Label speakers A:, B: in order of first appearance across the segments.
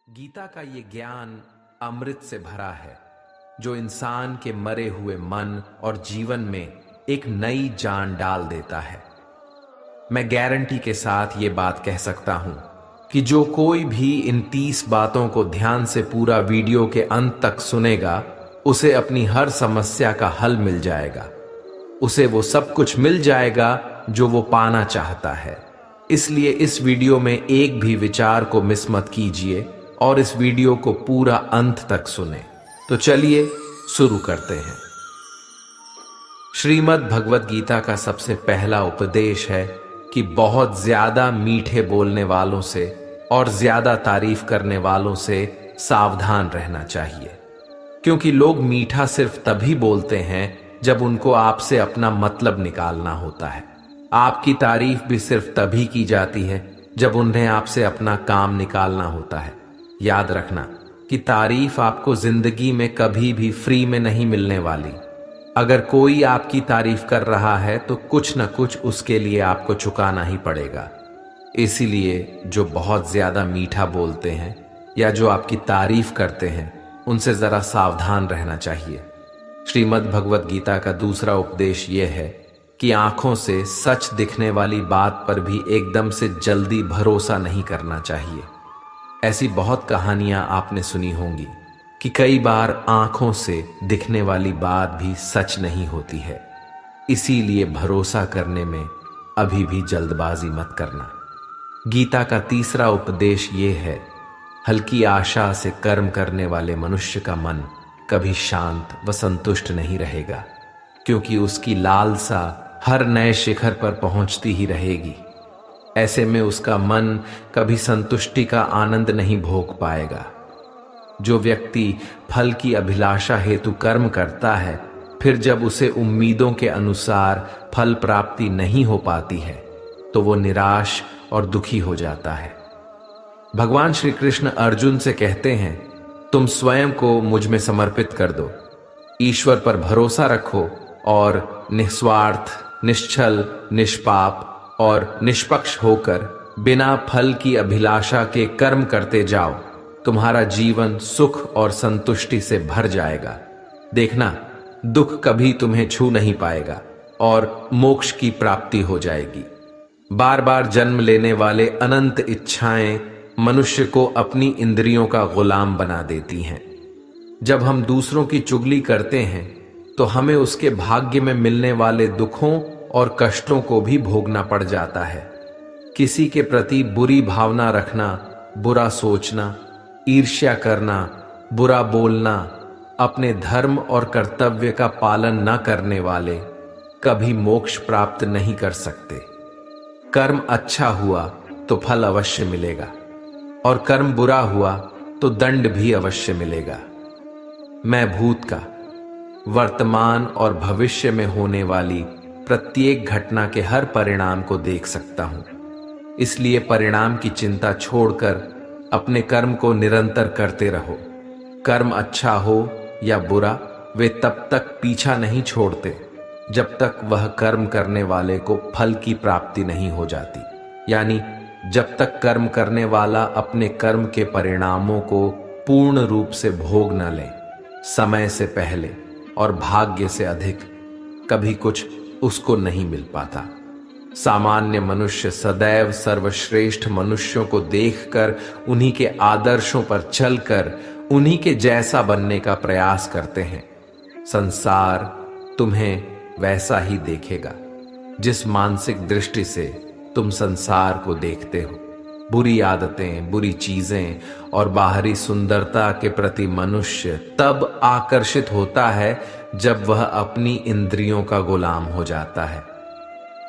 A: गीता का ये ज्ञान अमृत से भरा है जो इंसान के मरे हुए मन और जीवन में एक नई जान डाल देता है। मैं गारंटी के साथ ये बात कह सकता हूं कि जो कोई भी इन 30 बातों को ध्यान से पूरा वीडियो के अंत तक सुनेगा, उसे अपनी हर समस्या का हल मिल जाएगा। उसे वो सब कुछ मिल जाएगा जो वो पाना चाहता है। इसलिए इस वीडियो में एक भी विचार को मिस मत कीजिए और इस वीडियो को पूरा अंत तक सुने। तो चलिए शुरू करते हैं। श्रीमद् भगवत गीता का सबसे पहला उपदेश है कि बहुत ज्यादा मीठे बोलने वालों से और ज्यादा तारीफ करने वालों से सावधान रहना चाहिए, क्योंकि लोग मीठा सिर्फ तभी बोलते हैं जब उनको आपसे अपना मतलब निकालना होता है। आपकी तारीफ भी सिर्फ तभी की जाती है जब उन्हें आपसे अपना काम निकालना होता है। याद रखना कि तारीफ आपको जिंदगी में कभी भी फ्री में नहीं मिलने वाली। अगर कोई आपकी तारीफ कर रहा है तो कुछ न कुछ उसके लिए आपको चुकाना ही पड़ेगा। इसीलिए जो बहुत ज्यादा मीठा बोलते हैं या जो आपकी तारीफ करते हैं, उनसे जरा सावधान रहना चाहिए। श्रीमद् भगवत गीता का दूसरा उपदेश यह है कि आंखों से सच दिखने वाली बात पर भी एकदम से जल्दी भरोसा नहीं करना चाहिए। ऐसी बहुत कहानियां आपने सुनी होंगी कि कई बार आंखों से दिखने वाली बात भी सच नहीं होती है। इसीलिए भरोसा करने में अभी भी जल्दबाजी मत करना। गीता का तीसरा उपदेश ये है, हल्की आशा से कर्म करने वाले मनुष्य का मन कभी शांत व संतुष्ट नहीं रहेगा, क्योंकि उसकी लालसा हर नए शिखर पर पहुंचती ही रहेगी। ऐसे में उसका मन कभी संतुष्टि का आनंद नहीं भोग पाएगा। जो व्यक्ति फल की अभिलाषा हेतु कर्म करता है, फिर जब उसे उम्मीदों के अनुसार फल प्राप्ति नहीं हो पाती है, तो वो निराश और दुखी हो जाता है। भगवान श्री कृष्ण अर्जुन से कहते हैं, तुम स्वयं को मुझ में समर्पित कर दो, ईश्वर पर भरोसा रखो और निस्वार्थ, निश्चल, निष्पाप और निष्पक्ष होकर बिना फल की अभिलाषा के कर्म करते जाओ। तुम्हारा जीवन सुख और संतुष्टि से भर जाएगा। देखना, दुख कभी तुम्हें छू नहीं पाएगा और मोक्ष की प्राप्ति हो जाएगी। बार बार जन्म लेने वाले अनंत इच्छाएं मनुष्य को अपनी इंद्रियों का गुलाम बना देती हैं। जब हम दूसरों की चुगली करते हैं तो हमें उसके भाग्य में मिलने वाले दुखों और कष्टों को भी भोगना पड़ जाता है। किसी के प्रति बुरी भावना रखना, बुरा सोचना, ईर्ष्या करना, बुरा बोलना, अपने धर्म और कर्तव्य का पालन न करने वाले कभी मोक्ष प्राप्त नहीं कर सकते। कर्म अच्छा हुआ तो फल अवश्य मिलेगा और कर्म बुरा हुआ तो दंड भी अवश्य मिलेगा। मैं भूत का, वर्तमान और भविष्य में होने वाली प्रत्येक घटना के हर परिणाम को देख सकता हूं। इसलिए परिणाम की चिंता छोड़कर अपने कर्म को निरंतर करते रहो। कर्म अच्छा हो या बुरा, वे तब तक पीछा नहीं छोड़ते जब तक वह कर्म करने वाले को फल की प्राप्ति नहीं हो जाती। यानी जब तक कर्म करने वाला अपने कर्म के परिणामों को पूर्ण रूप से भोग न ले, समय से पहले और भाग्य से अधिक कभी कुछ उसको नहीं मिल पाता। सामान्य मनुष्य सदैव सर्वश्रेष्ठ मनुष्यों को देखकर उन्हीं के आदर्शों पर चलकर उन्हीं के जैसा बनने का प्रयास करते हैं। संसार तुम्हें वैसा ही देखेगा जिस मानसिक दृष्टि से तुम संसार को देखते हो। बुरी आदतें, बुरी चीजें और बाहरी सुंदरता के प्रति मनुष्य तब आकर्षित होता है जब वह अपनी इंद्रियों का गुलाम हो जाता है।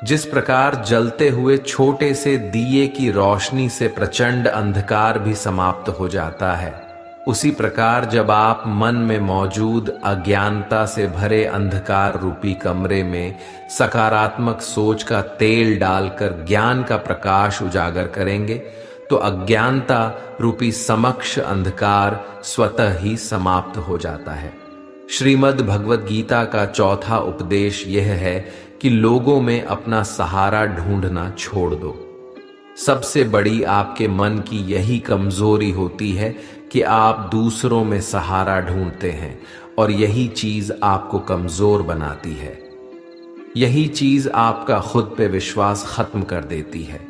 A: जिस प्रकार जलते हुए छोटे से दिए की रोशनी से प्रचंड अंधकार भी समाप्त हो जाता है, उसी प्रकार जब आप मन में मौजूद अज्ञानता से भरे अंधकार रूपी कमरे में सकारात्मक सोच का तेल डालकर ज्ञान का प्रकाश उजागर करेंगे, तो अज्ञानता रूपी समक्ष अंधकार स्वतः ही समाप्त हो जाता है। श्रीमद् भगवत गीता का चौथा उपदेश यह है कि लोगों में अपना सहारा ढूंढना छोड़ दो। सबसे बड़ी आपके मन की यही कमजोरी होती है कि आप दूसरों में सहारा ढूंढते हैं और यही चीज आपको कमजोर बनाती है। यही चीज आपका खुद पे विश्वास खत्म कर देती है।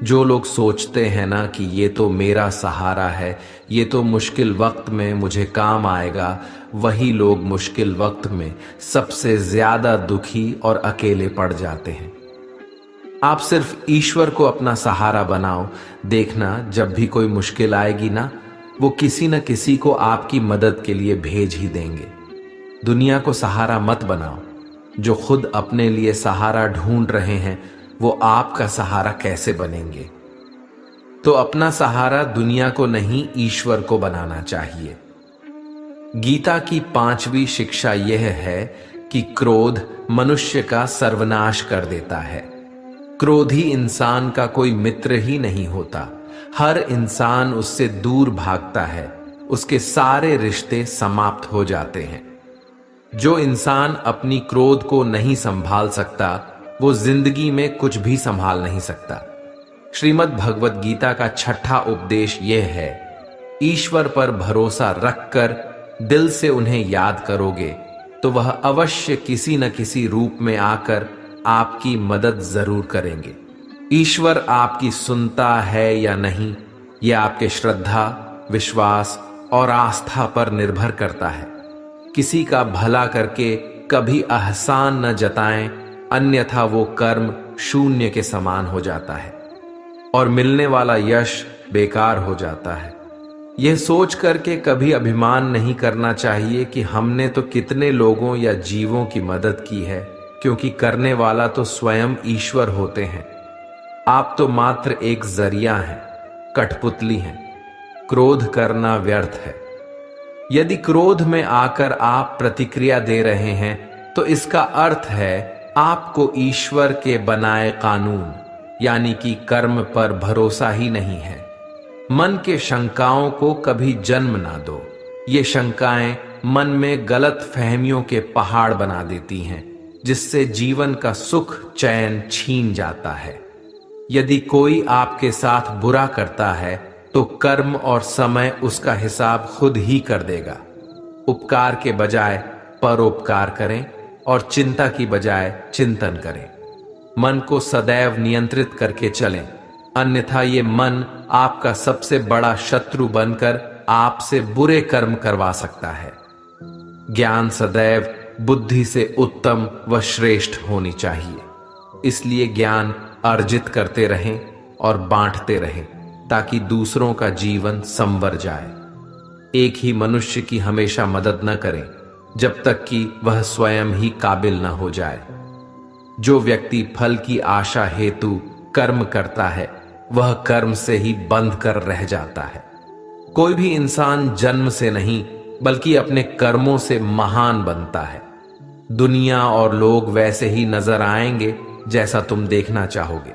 A: जो लोग सोचते हैं ना कि ये तो मेरा सहारा है, ये तो मुश्किल वक्त में मुझे काम आएगा, वही लोग मुश्किल वक्त में सबसे ज्यादा दुखी और अकेले पड़ जाते हैं। आप सिर्फ ईश्वर को अपना सहारा बनाओ, देखना जब भी कोई मुश्किल आएगी ना, वो किसी न किसी को आपकी मदद के लिए भेज ही देंगे। दुनिया को सहारा मत बनाओ। जो खुद अपने लिए सहारा ढूंढ रहे हैं वो आपका सहारा कैसे बनेंगे? तो अपना सहारा दुनिया को नहीं, ईश्वर को बनाना चाहिए। गीता की 5वीं शिक्षा यह है कि क्रोध मनुष्य का सर्वनाश कर देता है। क्रोधी इंसान का कोई मित्र ही नहीं होता। हर इंसान उससे दूर भागता है, उसके सारे रिश्ते समाप्त हो जाते हैं। जो इंसान अपनी क्रोध को नहीं संभाल सकता वो जिंदगी में कुछ भी संभाल नहीं सकता। श्रीमद् भगवत गीता का 6ठा उपदेश यह है, ईश्वर पर भरोसा रखकर दिल से उन्हें याद करोगे तो वह अवश्य किसी न किसी रूप में आकर आपकी मदद जरूर करेंगे। ईश्वर आपकी सुनता है या नहीं, यह आपके श्रद्धा, विश्वास और आस्था पर निर्भर करता है। किसी का भला करके कभी एहसान न जताएं, अन्यथा वो कर्म शून्य के समान हो जाता है और मिलने वाला यश बेकार हो जाता है। यह सोच करके कभी अभिमान नहीं करना चाहिए कि हमने तो कितने लोगों या जीवों की मदद की है, क्योंकि करने वाला तो स्वयं ईश्वर होते हैं। आप तो मात्र एक जरिया हैं, कठपुतली हैं। क्रोध करना व्यर्थ है। यदि क्रोध में आकर आप प्रतिक्रिया दे रहे हैं तो इसका अर्थ है आपको ईश्वर के बनाए कानून यानी कि कर्म पर भरोसा ही नहीं है। मन के शंकाओं को कभी जन्म ना दो। ये शंकाएं मन में गलत फहमियों के पहाड़ बना देती हैं, जिससे जीवन का सुख चैन छीन जाता है। यदि कोई आपके साथ बुरा करता है तो कर्म और समय उसका हिसाब खुद ही कर देगा। उपकार के बजाय परोपकार करें और चिंता की बजाय चिंतन करें। मन को सदैव नियंत्रित करके चलें, अन्यथा ये मन आपका सबसे बड़ा शत्रु बनकर आपसे बुरे कर्म करवा सकता है। ज्ञान सदैव बुद्धि से उत्तम व श्रेष्ठ होनी चाहिए। इसलिए ज्ञान अर्जित करते रहें और बांटते रहें ताकि दूसरों का जीवन संवर जाए। एक ही मनुष्य की हमेशा मदद न करें जब तक कि वह स्वयं ही काबिल न हो जाए। जो व्यक्ति फल की आशा हेतु कर्म करता है वह कर्म से ही बंध कर रह जाता है। कोई भी इंसान जन्म से नहीं बल्कि अपने कर्मों से महान बनता है। दुनिया और लोग वैसे ही नजर आएंगे जैसा तुम देखना चाहोगे।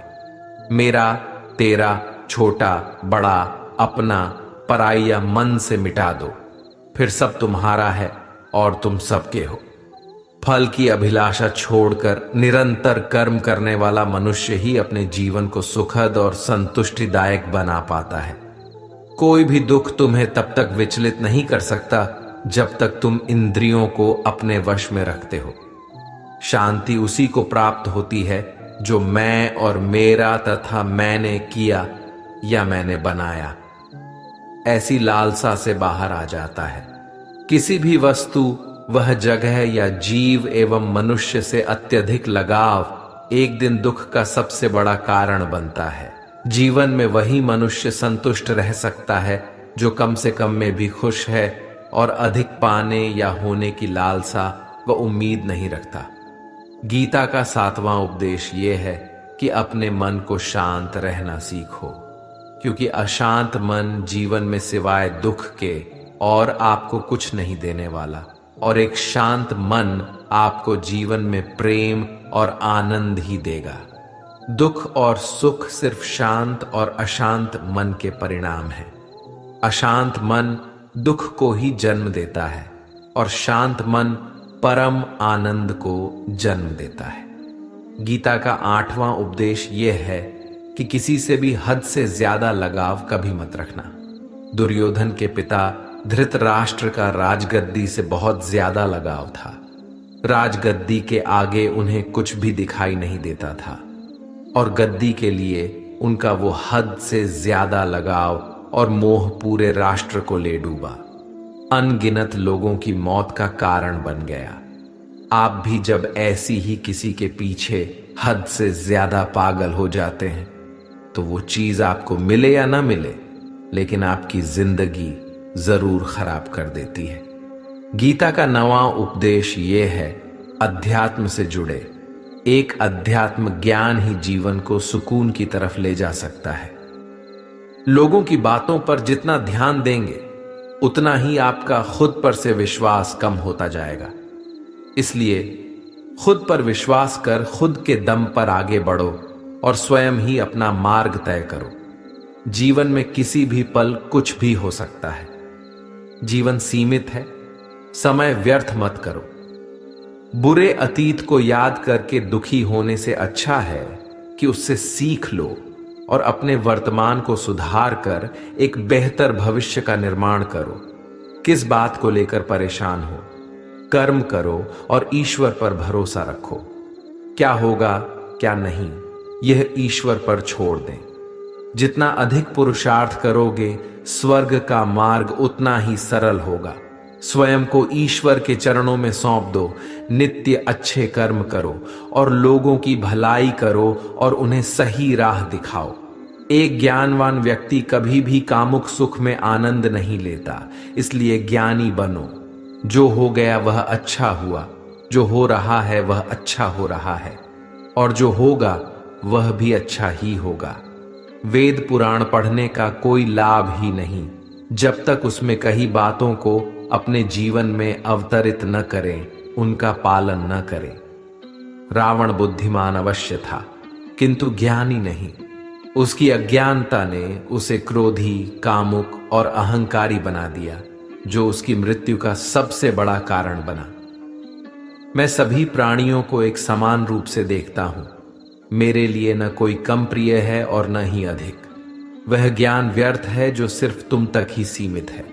A: मेरा, तेरा, छोटा, बड़ा, अपना, पराया मन से मिटा दो, फिर सब तुम्हारा है और तुम सबके हो। फल की अभिलाषा छोड़कर निरंतर कर्म करने वाला मनुष्य ही अपने जीवन को सुखद और संतुष्टिदायक बना पाता है। कोई भी दुख तुम्हें तब तक विचलित नहीं कर सकता जब तक तुम इंद्रियों को अपने वश में रखते हो। शांति उसी को प्राप्त होती है जो मैं और मेरा तथा मैंने किया या मैंने बनाया ऐसी लालसा से बाहर आ जाता है। किसी भी वस्तु, वह जगह या जीव एवं मनुष्य से अत्यधिक लगाव एक दिन दुख का सबसे बड़ा कारण बनता है। जीवन में वही मनुष्य संतुष्ट रह सकता है जो कम से कम में भी खुश है और अधिक पाने या होने की लालसा व उम्मीद नहीं रखता। गीता का 7वां उपदेश यह है कि अपने मन को शांत रहना सीखो, क्योंकि अशांत मन जीवन में सिवाय दुख के और आपको कुछ नहीं देने वाला, और एक शांत मन आपको जीवन में प्रेम और आनंद ही देगा। दुख और सुख सिर्फ शांत और अशांत मन के परिणाम है। अशांत मन दुख को ही जन्म देता है और शांत मन परम आनंद को जन्म देता है। गीता का 8वां उपदेश यह है कि किसी से भी हद से ज्यादा लगाव कभी मत रखना। दुर्योधन के पिता धृतराष्ट्र का राजगद्दी से बहुत ज्यादा लगाव था। राजगद्दी के आगे उन्हें कुछ भी दिखाई नहीं देता था और गद्दी के लिए उनका वो हद से ज्यादा लगाव और मोह पूरे राष्ट्र को ले डूबा, अनगिनत लोगों की मौत का कारण बन गया। आप भी जब ऐसी ही किसी के पीछे हद से ज्यादा पागल हो जाते हैं तो वो चीज आपको मिले या ना मिले, लेकिन आपकी जिंदगी जरूर खराब कर देती है। गीता का 9वां उपदेश ये है, अध्यात्म से जुड़े। एक अध्यात्म ज्ञान ही जीवन को सुकून की तरफ ले जा सकता है। लोगों की बातों पर जितना ध्यान देंगे उतना ही आपका खुद पर से विश्वास कम होता जाएगा। इसलिए खुद पर विश्वास कर खुद के दम पर आगे बढ़ो और स्वयं ही अपना मार्ग तय करो। जीवन में किसी भी पल कुछ भी हो सकता है। जीवन सीमित है, समय व्यर्थ मत करो। बुरे अतीत को याद करके दुखी होने से अच्छा है कि उससे सीख लो और अपने वर्तमान को सुधार कर एक बेहतर भविष्य का निर्माण करो। किस बात को लेकर परेशान हो? कर्म करो और ईश्वर पर भरोसा रखो। क्या होगा क्या नहीं, यह ईश्वर पर छोड़ दें। जितना अधिक पुरुषार्थ करोगे, स्वर्ग का मार्ग उतना ही सरल होगा। स्वयं को ईश्वर के चरणों में सौंप दो। नित्य अच्छे कर्म करो और लोगों की भलाई करो और उन्हें सही राह दिखाओ। एक ज्ञानवान व्यक्ति कभी भी कामुक सुख में आनंद नहीं लेता, इसलिए ज्ञानी बनो। जो हो गया वह अच्छा हुआ, जो हो रहा है वह अच्छा हो रहा है, और जो होगा वह भी अच्छा ही होगा। वेद पुराण पढ़ने का कोई लाभ ही नहीं जब तक उसमें कही बातों को अपने जीवन में अवतरित न करें, उनका पालन न करें। रावण बुद्धिमान अवश्य था, किंतु ज्ञानी नहीं। उसकी अज्ञानता ने उसे क्रोधी, कामुक और अहंकारी बना दिया, जो उसकी मृत्यु का सबसे बड़ा कारण बना। मैं सभी प्राणियों को एक समान रूप से देखता हूं। मेरे लिए न कोई कम प्रिय है और न ही अधिक। वह ज्ञान व्यर्थ है जो सिर्फ तुम तक ही सीमित है।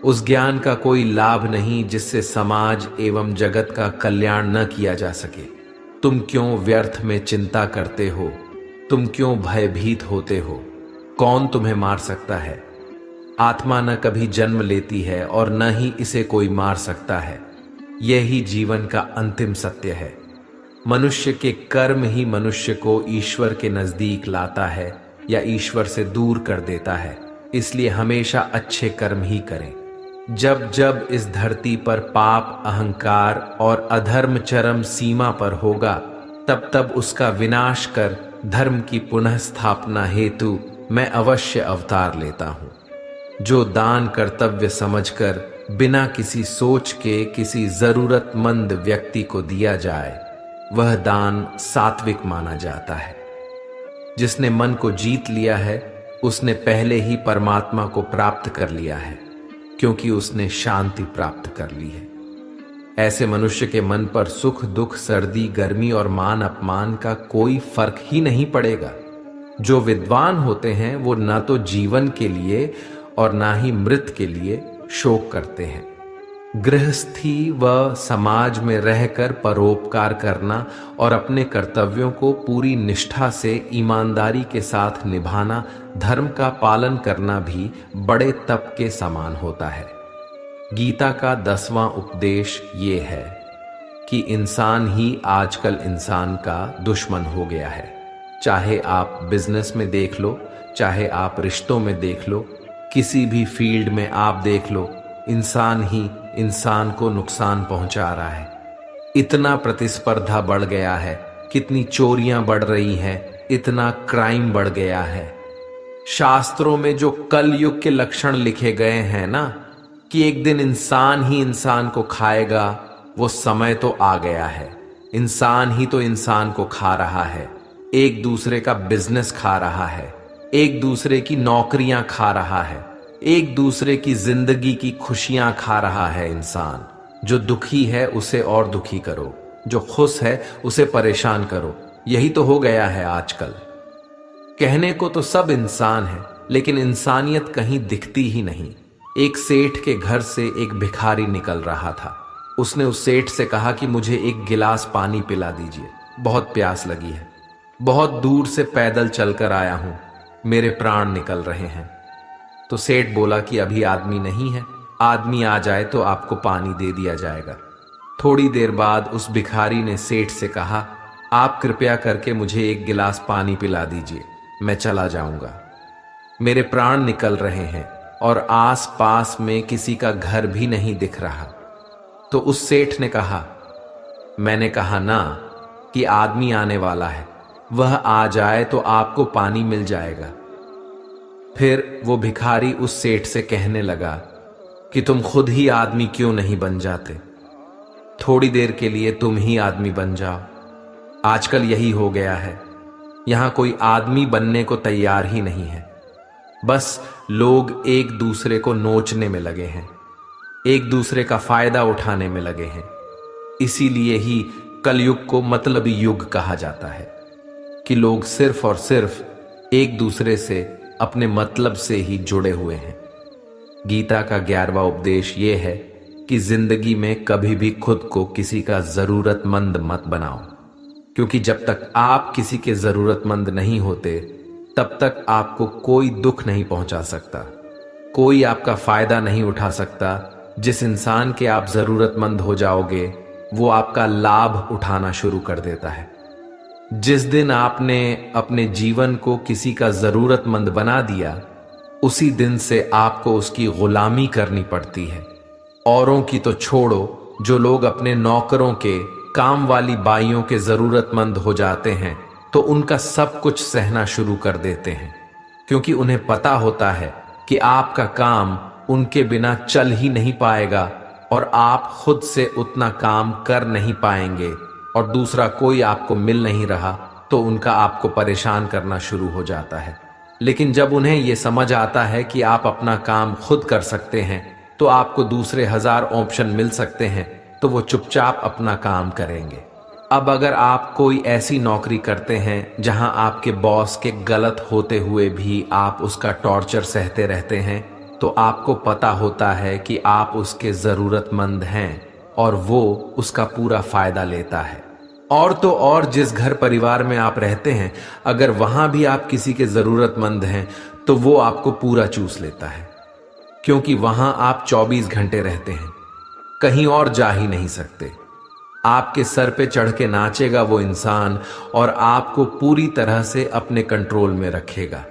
A: उस ज्ञान का कोई लाभ नहीं जिससे समाज एवं जगत का कल्याण न किया जा सके। तुम क्यों व्यर्थ में चिंता करते हो? तुम क्यों भयभीत होते हो? कौन तुम्हें मार सकता है? आत्मा न कभी जन्म लेती है और न ही इसे कोई मार सकता है। यही जीवन का अंतिम सत्य है। मनुष्य के कर्म ही मनुष्य को ईश्वर के नजदीक लाता है या ईश्वर से दूर कर देता है। इसलिए हमेशा अच्छे कर्म ही करें। जब जब इस धरती पर पाप, अहंकार और अधर्म चरम सीमा पर होगा, तब तब उसका विनाश कर धर्म की पुनः स्थापना हेतु मैं अवश्य अवतार लेता हूं। जो दान कर्तव्य समझकर बिना किसी सोच के किसी जरूरतमंद व्यक्ति को दिया जाए, वह दान सात्विक माना जाता है। जिसने मन को जीत लिया है, उसने पहले ही परमात्मा को प्राप्त कर लिया है, क्योंकि उसने शांति प्राप्त कर ली है। ऐसे मनुष्य के मन पर सुख दुख, सर्दी गर्मी और मान अपमान का कोई फर्क ही नहीं पड़ेगा। जो विद्वान होते हैं वो ना तो जीवन के लिए और ना ही मृत के लिए शोक करते हैं। गृहस्थी व समाज में रहकर परोपकार करना और अपने कर्तव्यों को पूरी निष्ठा से ईमानदारी के साथ निभाना, धर्म का पालन करना भी बड़े तप के समान होता है। गीता का 10वां उपदेश ये है कि इंसान ही आजकल इंसान का दुश्मन हो गया है। चाहे आप बिजनेस में देख लो, चाहे आप रिश्तों में देख लो, किसी भी फील्ड में आप देख लो, इंसान ही इंसान को नुकसान पहुंचा रहा है। इतना प्रतिस्पर्धा बढ़ गया है, कितनी चोरियां बढ़ रही हैं, इतना क्राइम बढ़ गया है। शास्त्रों में जो कल युग के लक्षण लिखे गए हैं ना, कि एक दिन इंसान ही इंसान को खाएगा, वो समय तो आ गया है। इंसान ही तो इंसान को खा रहा है, एक दूसरे का बिजनेस खा रहा है, एक दूसरे की नौकरियां खा रहा है, एक दूसरे की जिंदगी की खुशियां खा रहा है। इंसान जो दुखी है उसे और दुखी करो, जो खुश है उसे परेशान करो। यही तो हो गया है आजकल। कहने को तो सब इंसान है, लेकिन इंसानियत कहीं दिखती ही नहीं। एक सेठ के घर से एक भिखारी निकल रहा था। उसने उस सेठ से कहा कि मुझे एक गिलास पानी पिला दीजिए, बहुत प्यास लगी है। बहुत दूर से पैदल चलकर आया हूं, मेरे प्राण निकल रहे हैं। तो सेठ बोला कि अभी आदमी नहीं है, आदमी आ जाए तो आपको पानी दे दिया जाएगा। थोड़ी देर बाद उस भिखारी ने सेठ से कहा, आप कृपया करके मुझे एक गिलास पानी पिला दीजिए, मैं चला जाऊंगा। मेरे प्राण निकल रहे हैं और आस पास में किसी का घर भी नहीं दिख रहा। तो उस सेठ ने कहा, मैंने कहा ना कि आदमी आने वाला है, वह आ जाए तो आपको पानी मिल जाएगा। फिर वो भिखारी उस सेठ से कहने लगा कि तुम खुद ही आदमी क्यों नहीं बन जाते, थोड़ी देर के लिए तुम ही आदमी बन जाओ। आजकल यही हो गया है, यहां कोई आदमी बनने को तैयार ही नहीं है। बस लोग एक दूसरे को नोचने में लगे हैं, एक दूसरे का फायदा उठाने में लगे हैं। इसीलिए ही कलयुग को मतलबी युग कहा जाता है कि लोग सिर्फ और सिर्फ एक दूसरे से अपने मतलब से ही जुड़े हुए हैं। गीता का 11वां उपदेश यह है कि जिंदगी में कभी भी खुद को किसी का जरूरतमंद मत बनाओ, क्योंकि जब तक आप किसी के जरूरतमंद नहीं होते तब तक आपको कोई दुख नहीं पहुंचा सकता, कोई आपका फायदा नहीं उठा सकता। जिस इंसान के आप जरूरतमंद हो जाओगे वो आपका लाभ उठाना शुरू कर देता है। जिस दिन आपने अपने जीवन को किसी का जरूरतमंद बना दिया, उसी दिन से आपको उसकी गुलामी करनी पड़ती है। औरों की तो छोड़ो, जो लोग अपने नौकरों के, काम वाली बाइयों के जरूरतमंद हो जाते हैं तो उनका सब कुछ सहना शुरू कर देते हैं, क्योंकि उन्हें पता होता है कि आपका काम उनके बिना चल ही नहीं पाएगा और आप खुद से उतना काम कर नहीं पाएंगे और दूसरा कोई आपको मिल नहीं रहा तो उनका आपको परेशान करना शुरू हो जाता है। लेकिन जब उन्हें यह समझ आता है कि आप अपना काम खुद कर सकते हैं तो आपको दूसरे 1000 ऑप्शन मिल सकते हैं, तो वो चुपचाप अपना काम करेंगे। अब अगर आप कोई ऐसी नौकरी करते हैं जहां आपके बॉस के गलत होते हुए भी आप उसका टॉर्चर सहते रहते हैं, तो आपको पता होता है कि आप उसके जरूरतमंद हैं और वो उसका पूरा फायदा लेता है। और तो और जिस घर परिवार में आप रहते हैं, अगर वहां भी आप किसी के जरूरतमंद हैं तो वो आपको पूरा चूस लेता है, क्योंकि वहां आप 24 घंटे रहते हैं, कहीं और जा ही नहीं सकते। आपके सर पे चढ़ के नाचेगा वो इंसान और आपको पूरी तरह से अपने कंट्रोल में रखेगा।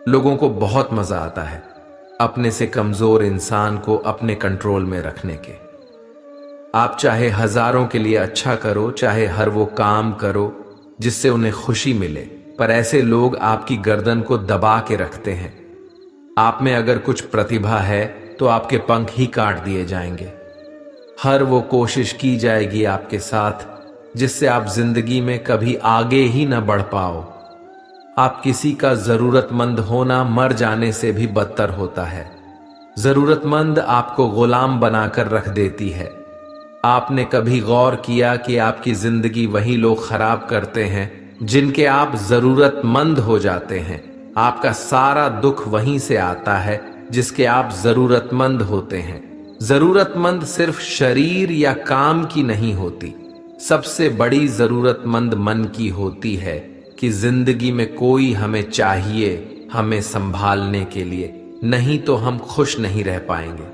A: लोगों को बहुत मजा आता है अपने से कमजोर इंसान को अपने कंट्रोल में रखने के। आप चाहे हजारों के लिए अच्छा करो, चाहे हर वो काम करो जिससे उन्हें खुशी मिले, पर ऐसे लोग आपकी गर्दन को दबा के रखते हैं। आप में अगर कुछ प्रतिभा है तो आपके पंख ही काट दिए जाएंगे। हर वो कोशिश की जाएगी आपके साथ जिससे आप जिंदगी में कभी आगे ही न बढ़ पाओ। आप किसी का जरूरतमंद होना मर जाने से भी बदतर होता है। जरूरतमंद आपको गुलाम बनाकर रख देती है। आपने कभी गौर किया कि आपकी जिंदगी वही लोग खराब करते हैं जिनके आप जरूरतमंद हो जाते हैं। आपका सारा दुख वहीं से आता है जिसके आप जरूरतमंद होते हैं। जरूरतमंद सिर्फ शरीर या काम की नहीं होती, सबसे बड़ी जरूरतमंद मन की होती है कि जिंदगी में कोई हमें चाहिए, हमें संभालने के लिए, नहीं तो हम खुश नहीं रह पाएंगे।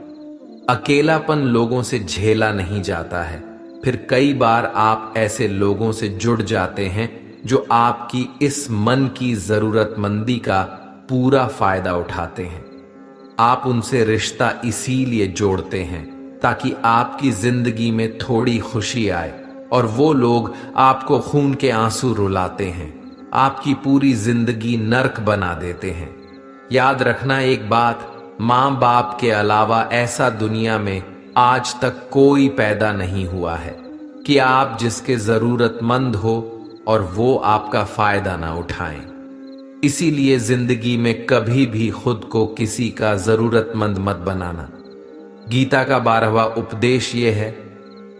A: अकेलापन लोगों से झेला नहीं जाता है। फिर कई बार आप ऐसे लोगों से जुड़ जाते हैं जो आपकी इस मन की जरूरतमंदी का पूरा फायदा उठाते हैं। आप उनसे रिश्ता इसीलिए जोड़ते हैं ताकि आपकी जिंदगी में थोड़ी खुशी आए, और वो लोग आपको खून के आंसू रुलाते हैं, आपकी पूरी जिंदगी नर्क बना देते हैं। याद रखना एक बात, माँ बाप के अलावा ऐसा दुनिया में आज तक कोई पैदा नहीं हुआ है कि आप जिसके जरूरतमंद हो और वो आपका फायदा ना उठाएं। इसीलिए जिंदगी में कभी भी खुद को किसी का जरूरतमंद मत बनाना। गीता का 12वां उपदेश ये है,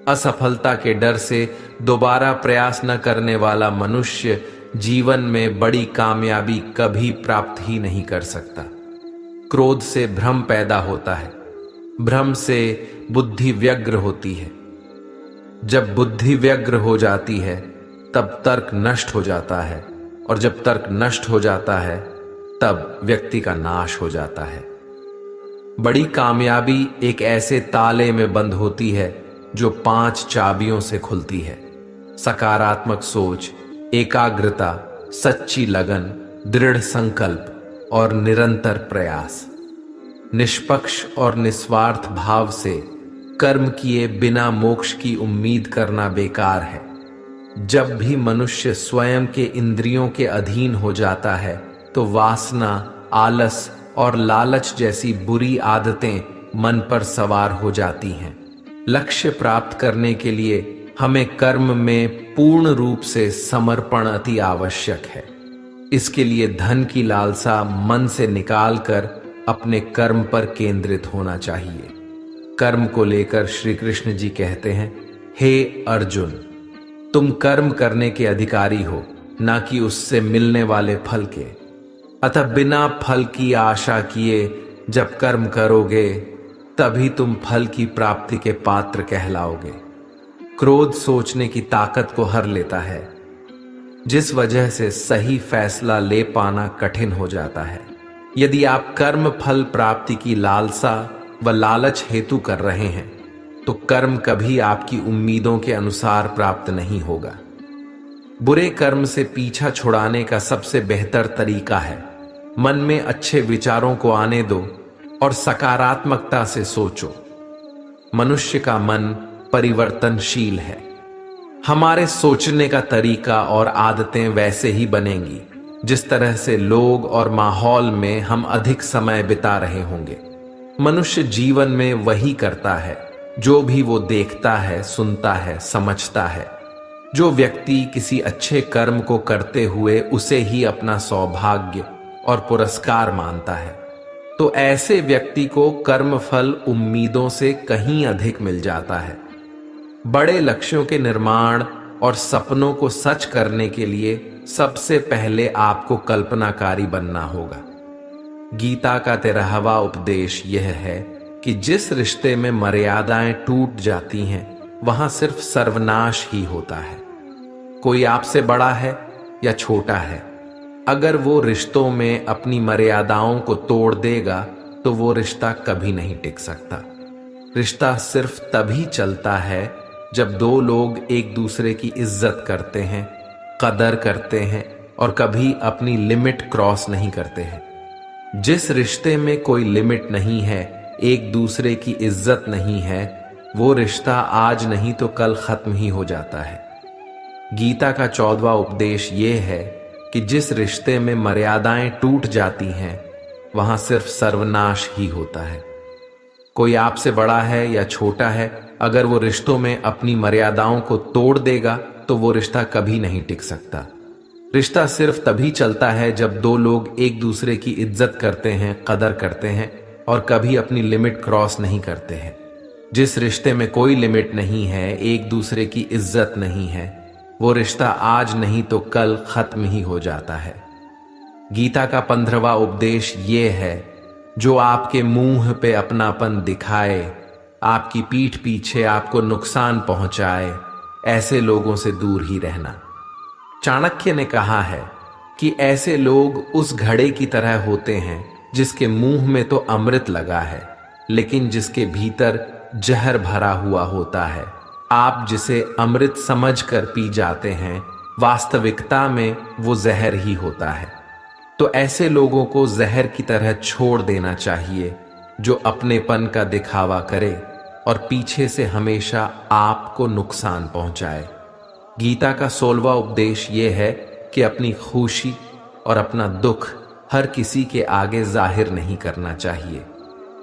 A: असफलता के डर से दोबारा प्रयास न करने वाला मनुष्य जीवन में बड़ी कामयाबी कभी प्राप्त ही नहीं कर सकता। क्रोध से भ्रम पैदा होता है, भ्रम से बुद्धि व्यग्र होती है। जब बुद्धि व्यग्र हो जाती है तब तर्क नष्ट हो जाता है, और जब तर्क नष्ट हो जाता है तब व्यक्ति का नाश हो जाता है। बड़ी कामयाबी एक ऐसे ताले में बंद होती है जो 5 चाबियों से खुलती है: सकारात्मक सोच, एकाग्रता, सच्ची लगन, दृढ़ संकल्प और निरंतर प्रयास। निष्पक्ष और निस्वार्थ भाव से कर्म किए बिना मोक्ष की उम्मीद करना बेकार है। जब भी मनुष्य स्वयं के इंद्रियों के अधीन हो जाता है तो वासना, आलस और लालच जैसी बुरी आदतें मन पर सवार हो जाती हैं। लक्ष्य प्राप्त करने के लिए हमें कर्म में पूर्ण रूप से समर्पण अति आवश्यक है। इसके लिए धन की लालसा मन से निकालकर अपने कर्म पर केंद्रित होना चाहिए। कर्म को लेकर श्री कृष्ण जी कहते हैं, हे अर्जुन, तुम कर्म करने के अधिकारी हो, ना कि उससे मिलने वाले फल के। अतः बिना फल की आशा किए जब कर्म करोगे तभी तुम फल की प्राप्ति के पात्र कहलाओगे। क्रोध सोचने की ताकत को हर लेता है, जिस वजह से सही फैसला ले पाना कठिन हो जाता है। यदि आप कर्म फल प्राप्ति की लालसा व लालच हेतु कर रहे हैं तो कर्म कभी आपकी उम्मीदों के अनुसार प्राप्त नहीं होगा। बुरे कर्म से पीछा छुड़ाने का सबसे बेहतर तरीका है मन में अच्छे विचारों को आने दो और सकारात्मकता से सोचो। मनुष्य का मन परिवर्तनशील है। हमारे सोचने का तरीका और आदतें वैसे ही बनेंगी जिस तरह से लोग और माहौल में हम अधिक समय बिता रहे होंगे। मनुष्य जीवन में वही करता है जो भी वो देखता है, सुनता है, समझता है। जो व्यक्ति किसी अच्छे कर्म को करते हुए उसे ही अपना सौभाग्य और पुरस्कार मानता है, तो ऐसे व्यक्ति को कर्मफल उम्मीदों से कहीं अधिक मिल जाता है। बड़े लक्ष्यों के निर्माण और सपनों को सच करने के लिए सबसे पहले आपको कल्पनाकारी बनना होगा। गीता का 13वां उपदेश यह है कि जिस रिश्ते में मर्यादाएं टूट जाती हैं वहां सिर्फ सर्वनाश ही होता है। कोई आपसे बड़ा है या छोटा है, अगर वो रिश्तों में अपनी मर्यादाओं को तोड़ देगा तो वो रिश्ता कभी नहीं टिक सकता। रिश्ता सिर्फ तभी चलता है जब दो लोग एक दूसरे की इज्जत करते हैं, कदर करते हैं और कभी अपनी लिमिट क्रॉस नहीं करते हैं। जिस रिश्ते में कोई लिमिट नहीं है, एक दूसरे की इज्जत नहीं है, वो रिश्ता आज नहीं तो कल खत्म ही हो जाता है। गीता का 14वां उपदेश ये है कि जिस रिश्ते में मर्यादाएं टूट जाती हैं वहां सिर्फ सर्वनाश ही होता है। कोई आपसे बड़ा है या छोटा है, अगर वो रिश्तों में अपनी मर्यादाओं को तोड़ देगा तो वो रिश्ता कभी नहीं टिक सकता। रिश्ता सिर्फ तभी चलता है जब दो लोग एक दूसरे की इज्जत करते हैं, कदर करते हैं और कभी अपनी लिमिट क्रॉस नहीं करते हैं। जिस रिश्ते में कोई लिमिट नहीं है, एक दूसरे की इज्जत नहीं है, वो रिश्ता आज नहीं तो कल खत्म ही हो जाता है। गीता का 15वां उपदेश ये है, जो आपके मुंह पे अपनापन दिखाए, आपकी पीठ पीछे आपको नुकसान पहुंचाए, ऐसे लोगों से दूर ही रहना। चाणक्य ने कहा है कि ऐसे लोग उस घड़े की तरह होते हैं जिसके मुंह में तो अमृत लगा है लेकिन जिसके भीतर जहर भरा हुआ होता है। आप जिसे अमृत समझकर पी जाते हैं, वास्तविकता में वो जहर ही होता है। तो ऐसे लोगों को जहर की तरह छोड़ देना चाहिए जो अपनेपन का दिखावा करे और पीछे से हमेशा आपको नुकसान पहुंचाए। गीता का 16वां उपदेश ये है कि अपनी खुशी और अपना दुख हर किसी के आगे जाहिर नहीं करना चाहिए,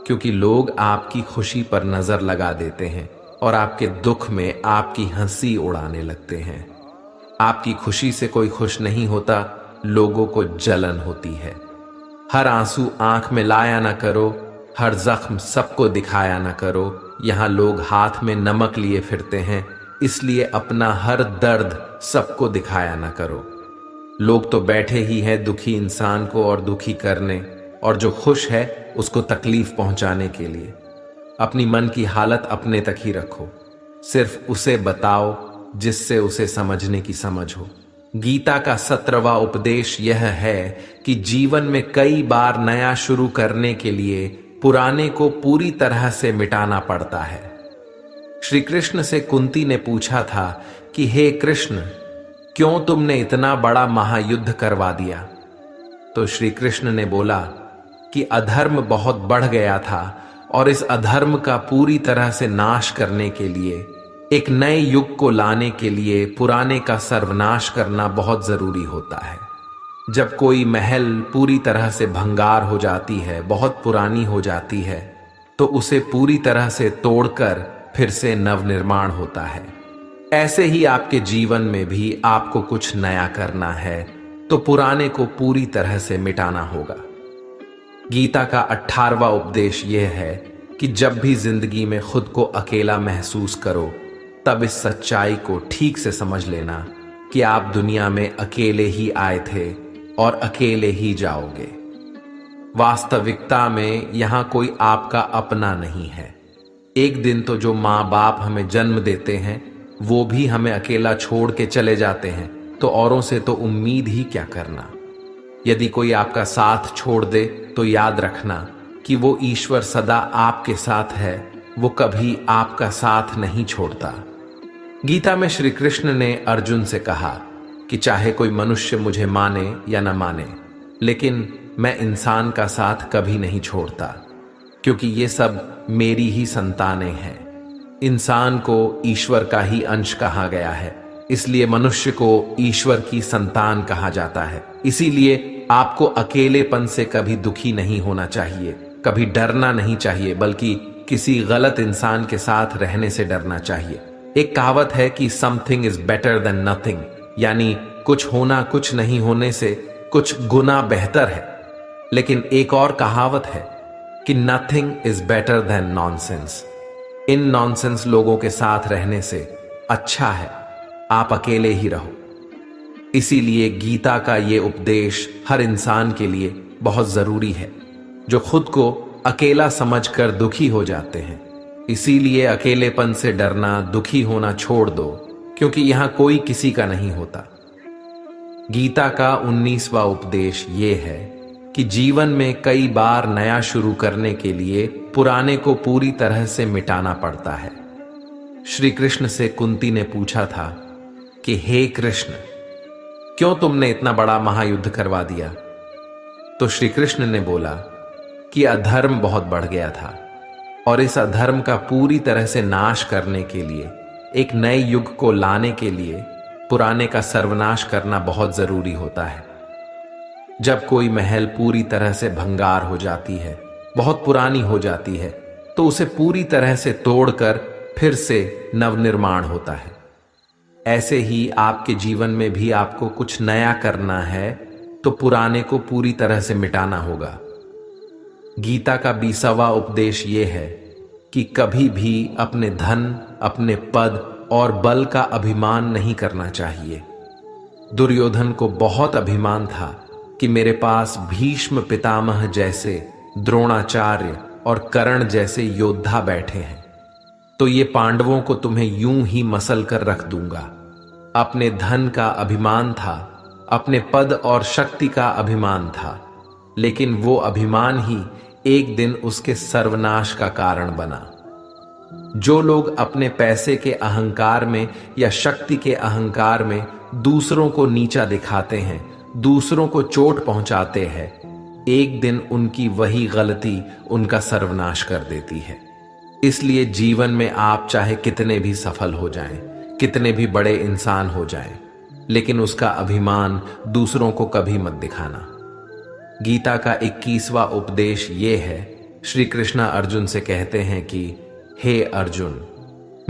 A: क्योंकि लोग आपकी खुशी पर नजर लगा देते हैं और आपके दुख में आपकी हंसी उड़ाने लगते हैं। आपकी खुशी से कोई खुश नहीं होता, लोगों को जलन होती है। हर आंसू आंख में लाया ना करो, हर जख्म सबको दिखाया ना करो। यहाँ लोग हाथ में नमक लिए फिरते हैं, इसलिए अपना हर दर्द सबको दिखाया ना करो। लोग तो बैठे ही हैं दुखी इंसान को और दुखी करने, और जो खुश है उसको तकलीफ पहुंचाने के लिए। अपनी मन की हालत अपने तक ही रखो, सिर्फ उसे बताओ जिससे उसे समझने की समझ हो। गीता का 17वां उपदेश यह है कि जीवन में कई बार नया शुरू करने के लिए पुराने को पूरी तरह से मिटाना पड़ता है। श्री कृष्ण से कुंती ने पूछा था कि हे कृष्ण, क्यों तुमने इतना बड़ा महायुद्ध करवा दिया? तो श्री कृष्ण ने बोला कि अधर्म बहुत बढ़ गया था और इस अधर्म का पूरी तरह से नाश करने के लिए, एक नए युग को लाने के लिए पुराने का सर्वनाश करना बहुत जरूरी होता है। जब कोई महल पूरी तरह से भंगार हो जाती है, बहुत पुरानी हो जाती है, तो उसे पूरी तरह से तोड़कर फिर से नवनिर्माण होता है। ऐसे ही आपके जीवन में भी आपको कुछ नया करना है तो पुराने को पूरी तरह से मिटाना होगा। गीता का 18वां उपदेश यह है कि जब भी जिंदगी में खुद को अकेला महसूस करो, तब इस सच्चाई को ठीक से समझ लेना कि आप दुनिया में अकेले ही आए थे और अकेले ही जाओगे। वास्तविकता में यहां कोई आपका अपना नहीं है। एक दिन तो जो माँ बाप हमें जन्म देते हैं वो भी हमें अकेला छोड़ के चले जाते हैं, तो औरों से तो उम्मीद ही क्या करना। यदि कोई आपका साथ छोड़ दे तो याद रखना कि वो ईश्वर सदा आपके साथ है, वो कभी आपका साथ नहीं छोड़ता। गीता में श्री कृष्ण ने अर्जुन से कहा कि चाहे कोई मनुष्य मुझे माने या न माने, लेकिन मैं इंसान का साथ कभी नहीं छोड़ता, क्योंकि ये सब मेरी ही संतानें हैं। इंसान को ईश्वर का ही अंश कहा गया है, इसलिए मनुष्य को ईश्वर की संतान कहा जाता है। इसीलिए आपको अकेलेपन से कभी दुखी नहीं होना चाहिए, कभी डरना नहीं चाहिए, बल्कि किसी गलत इंसान के साथ रहने से डरना चाहिए। एक कहावत है कि something is better than nothing, यानी कुछ होना कुछ नहीं होने से कुछ गुना बेहतर है। लेकिन एक और कहावत है कि nothing is better than nonsense. In nonsense लोगों के साथ रहने से अच्छा है आप अकेले ही रहो। इसीलिए गीता का ये उपदेश हर इंसान के लिए बहुत जरूरी है, जो खुद को अकेला समझकर दुखी हो जाते हैं। इसीलिए अकेलेपन से डरना, दुखी होना छोड़ दो, क्योंकि यहां कोई किसी का नहीं होता। गीता का 19वां उपदेश ये है कि जीवन में कई बार नया शुरू करने के लिए पुराने को पूरी तरह से मिटाना पड़ता है। श्री कृष्ण से कुंती ने पूछा था कि हे कृष्ण, क्यों तुमने इतना बड़ा महायुद्ध करवा दिया? तो श्री कृष्ण ने बोला कि अधर्म बहुत बढ़ गया था और इस अधर्म का पूरी तरह से नाश करने के लिए, एक नए युग को लाने के लिए पुराने का सर्वनाश करना बहुत जरूरी होता है। जब कोई महल पूरी तरह से भंगार हो जाती है, बहुत पुरानी हो जाती है, तो उसे पूरी तरह से तोड़कर फिर से नवनिर्माण होता है। ऐसे ही आपके जीवन में भी आपको कुछ नया करना है तो पुराने को पूरी तरह से मिटाना होगा। गीता का 20वां उपदेश यह है कि कभी भी अपने धन, अपने पद और बल का अभिमान नहीं करना चाहिए। दुर्योधन को बहुत अभिमान था कि मेरे पास भीष्म पितामह जैसे, द्रोणाचार्य और कर्ण जैसे योद्धा बैठे हैं, तो ये पांडवों को तुम्हें यूं ही मसल कर रख दूंगा। अपने धन का अभिमान था, अपने पद और शक्ति का अभिमान था, लेकिन वो अभिमान ही एक दिन उसके सर्वनाश का कारण बना। जो लोग अपने पैसे के अहंकार में या शक्ति के अहंकार में दूसरों को नीचा दिखाते हैं, दूसरों को चोट पहुंचाते हैं, एक दिन उनकी वही गलती उनका सर्वनाश कर देती है। इसलिए जीवन में आप चाहे कितने भी सफल हो जाएं, कितने भी बड़े इंसान हो जाएं, लेकिन उसका अभिमान दूसरों को कभी मत दिखाना। गीता का 21वां उपदेश ये है, श्री कृष्ण अर्जुन से कहते हैं कि हे अर्जुन,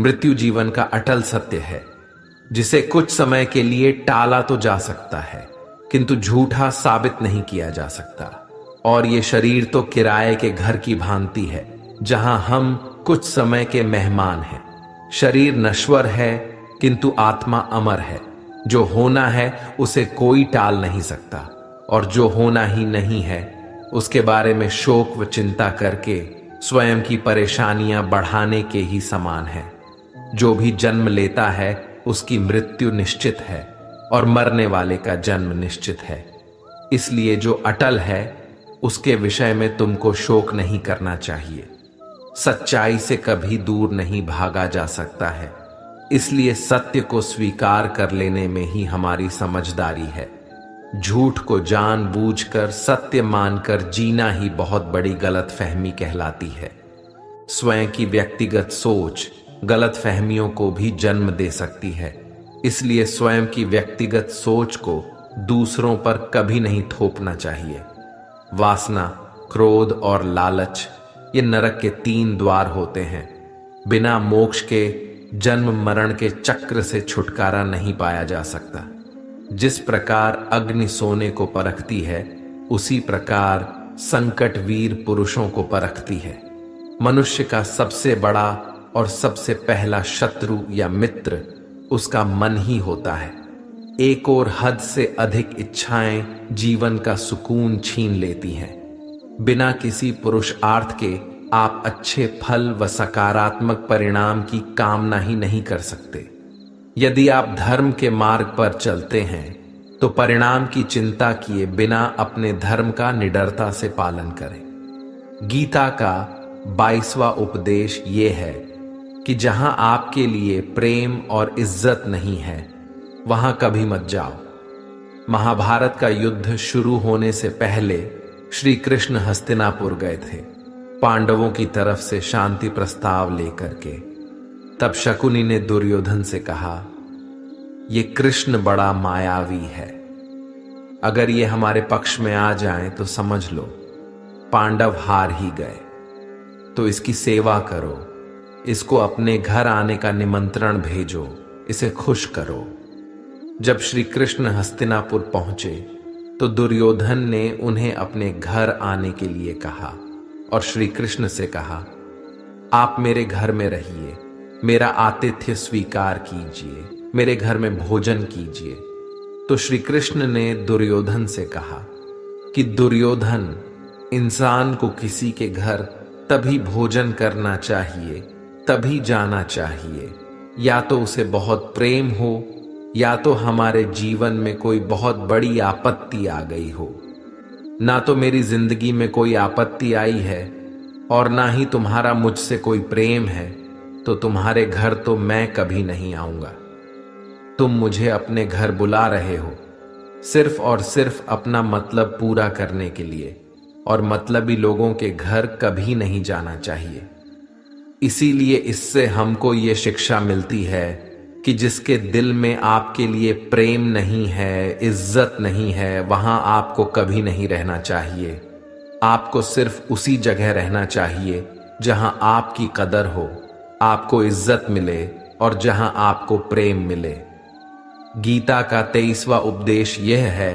A: मृत्यु जीवन का अटल सत्य है, जिसे कुछ समय के लिए टाला तो जा सकता है, किंतु झूठा साबित नहीं किया जा सकता। और ये शरीर तो किराए के घर की भांति है, जहां हम कुछ समय के मेहमान हैं। शरीर नश्वर है, किंतु आत्मा अमर है। जो होना है उसे कोई टाल नहीं सकता, और जो होना ही नहीं है उसके बारे में शोक व चिंता करके स्वयं की परेशानियां बढ़ाने के ही समान है। जो भी जन्म लेता है उसकी मृत्यु निश्चित है, और मरने वाले का जन्म निश्चित है। इसलिए जो अटल है उसके विषय में तुमको शोक नहीं करना चाहिए। सच्चाई से कभी दूर नहीं भागा जा सकता है, इसलिए सत्य को स्वीकार कर लेने में ही हमारी समझदारी है। झूठ को जानबूझकर सत्य मानकर जीना ही बहुत बड़ी गलतफहमी कहलाती है। स्वयं की व्यक्तिगत सोच गलतफहमियों को भी जन्म दे सकती है, इसलिए स्वयं की व्यक्तिगत सोच को दूसरों पर कभी नहीं थोपना चाहिए। वासना, क्रोध और लालच ये नरक के 3 द्वार होते हैं। बिना मोक्ष के जन्म मरण के चक्र से छुटकारा नहीं पाया जा सकता। जिस प्रकार अग्नि सोने को परखती है, उसी प्रकार संकट वीर पुरुषों को परखती है। मनुष्य का सबसे बड़ा और सबसे पहला शत्रु या मित्र उसका मन ही होता है। एक और हद से अधिक इच्छाएं जीवन का सुकून छीन लेती हैं। बिना किसी पुरुषार्थ के आप अच्छे फल व सकारात्मक परिणाम की कामना ही नहीं कर सकते। यदि आप धर्म के मार्ग पर चलते हैं तो परिणाम की चिंता किए बिना अपने धर्म का निडरता से पालन करें। गीता का 22वां उपदेश ये है कि जहां आपके लिए प्रेम और इज्जत नहीं है वहां कभी मत जाओ। महाभारत का युद्ध शुरू होने से पहले श्री कृष्ण हस्तिनापुर गए थे, पांडवों की तरफ से शांति प्रस्ताव लेकर के। तब शकुनी ने दुर्योधन से कहा, ये कृष्ण बड़ा मायावी है, अगर ये हमारे पक्ष में आ जाएं तो समझ लो पांडव हार ही गए। तो इसकी सेवा करो, इसको अपने घर आने का निमंत्रण भेजो, इसे खुश करो। जब श्री कृष्ण हस्तिनापुर पहुंचे तो दुर्योधन ने उन्हें अपने घर आने के लिए कहा और श्री कृष्ण से कहा, आप मेरे घर में रहिए, मेरा आतिथ्य स्वीकार कीजिए, मेरे घर में भोजन कीजिए। तो श्री कृष्ण ने दुर्योधन से कहा कि दुर्योधन, इंसान को किसी के घर तभी भोजन करना चाहिए, तभी जाना चाहिए, या तो उसे बहुत प्रेम हो या तो हमारे जीवन में कोई बहुत बड़ी आपत्ति आ गई हो। ना तो मेरी जिंदगी में कोई आपत्ति आई है और ना ही तुम्हारा मुझसे कोई प्रेम है, तो तुम्हारे घर तो मैं कभी नहीं आऊंगा। तुम मुझे अपने घर बुला रहे हो सिर्फ और सिर्फ अपना मतलब पूरा करने के लिए, और मतलबी लोगों के घर कभी नहीं जाना चाहिए। इसीलिए इससे हमको ये शिक्षा मिलती है कि जिसके दिल में आपके लिए प्रेम नहीं है, इज्जत नहीं है, वहां आपको कभी नहीं रहना चाहिए। आपको सिर्फ उसी जगह रहना चाहिए जहां आपकी कदर हो, आपको इज्जत मिले और जहां आपको प्रेम मिले। गीता का 23वां उपदेश यह है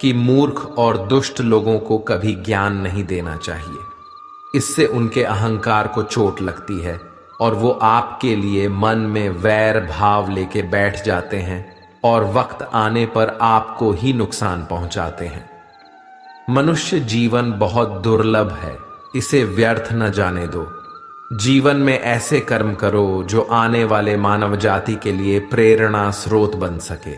A: कि मूर्ख और दुष्ट लोगों को कभी ज्ञान नहीं देना चाहिए। इससे उनके अहंकार को चोट लगती है और वो आपके लिए मन में वैर भाव लेके बैठ जाते हैं और वक्त आने पर आपको ही नुकसान पहुंचाते हैं। मनुष्य जीवन बहुत दुर्लभ है, इसे व्यर्थ न जाने दो। जीवन में ऐसे कर्म करो जो आने वाले मानव जाति के लिए प्रेरणा स्रोत बन सके।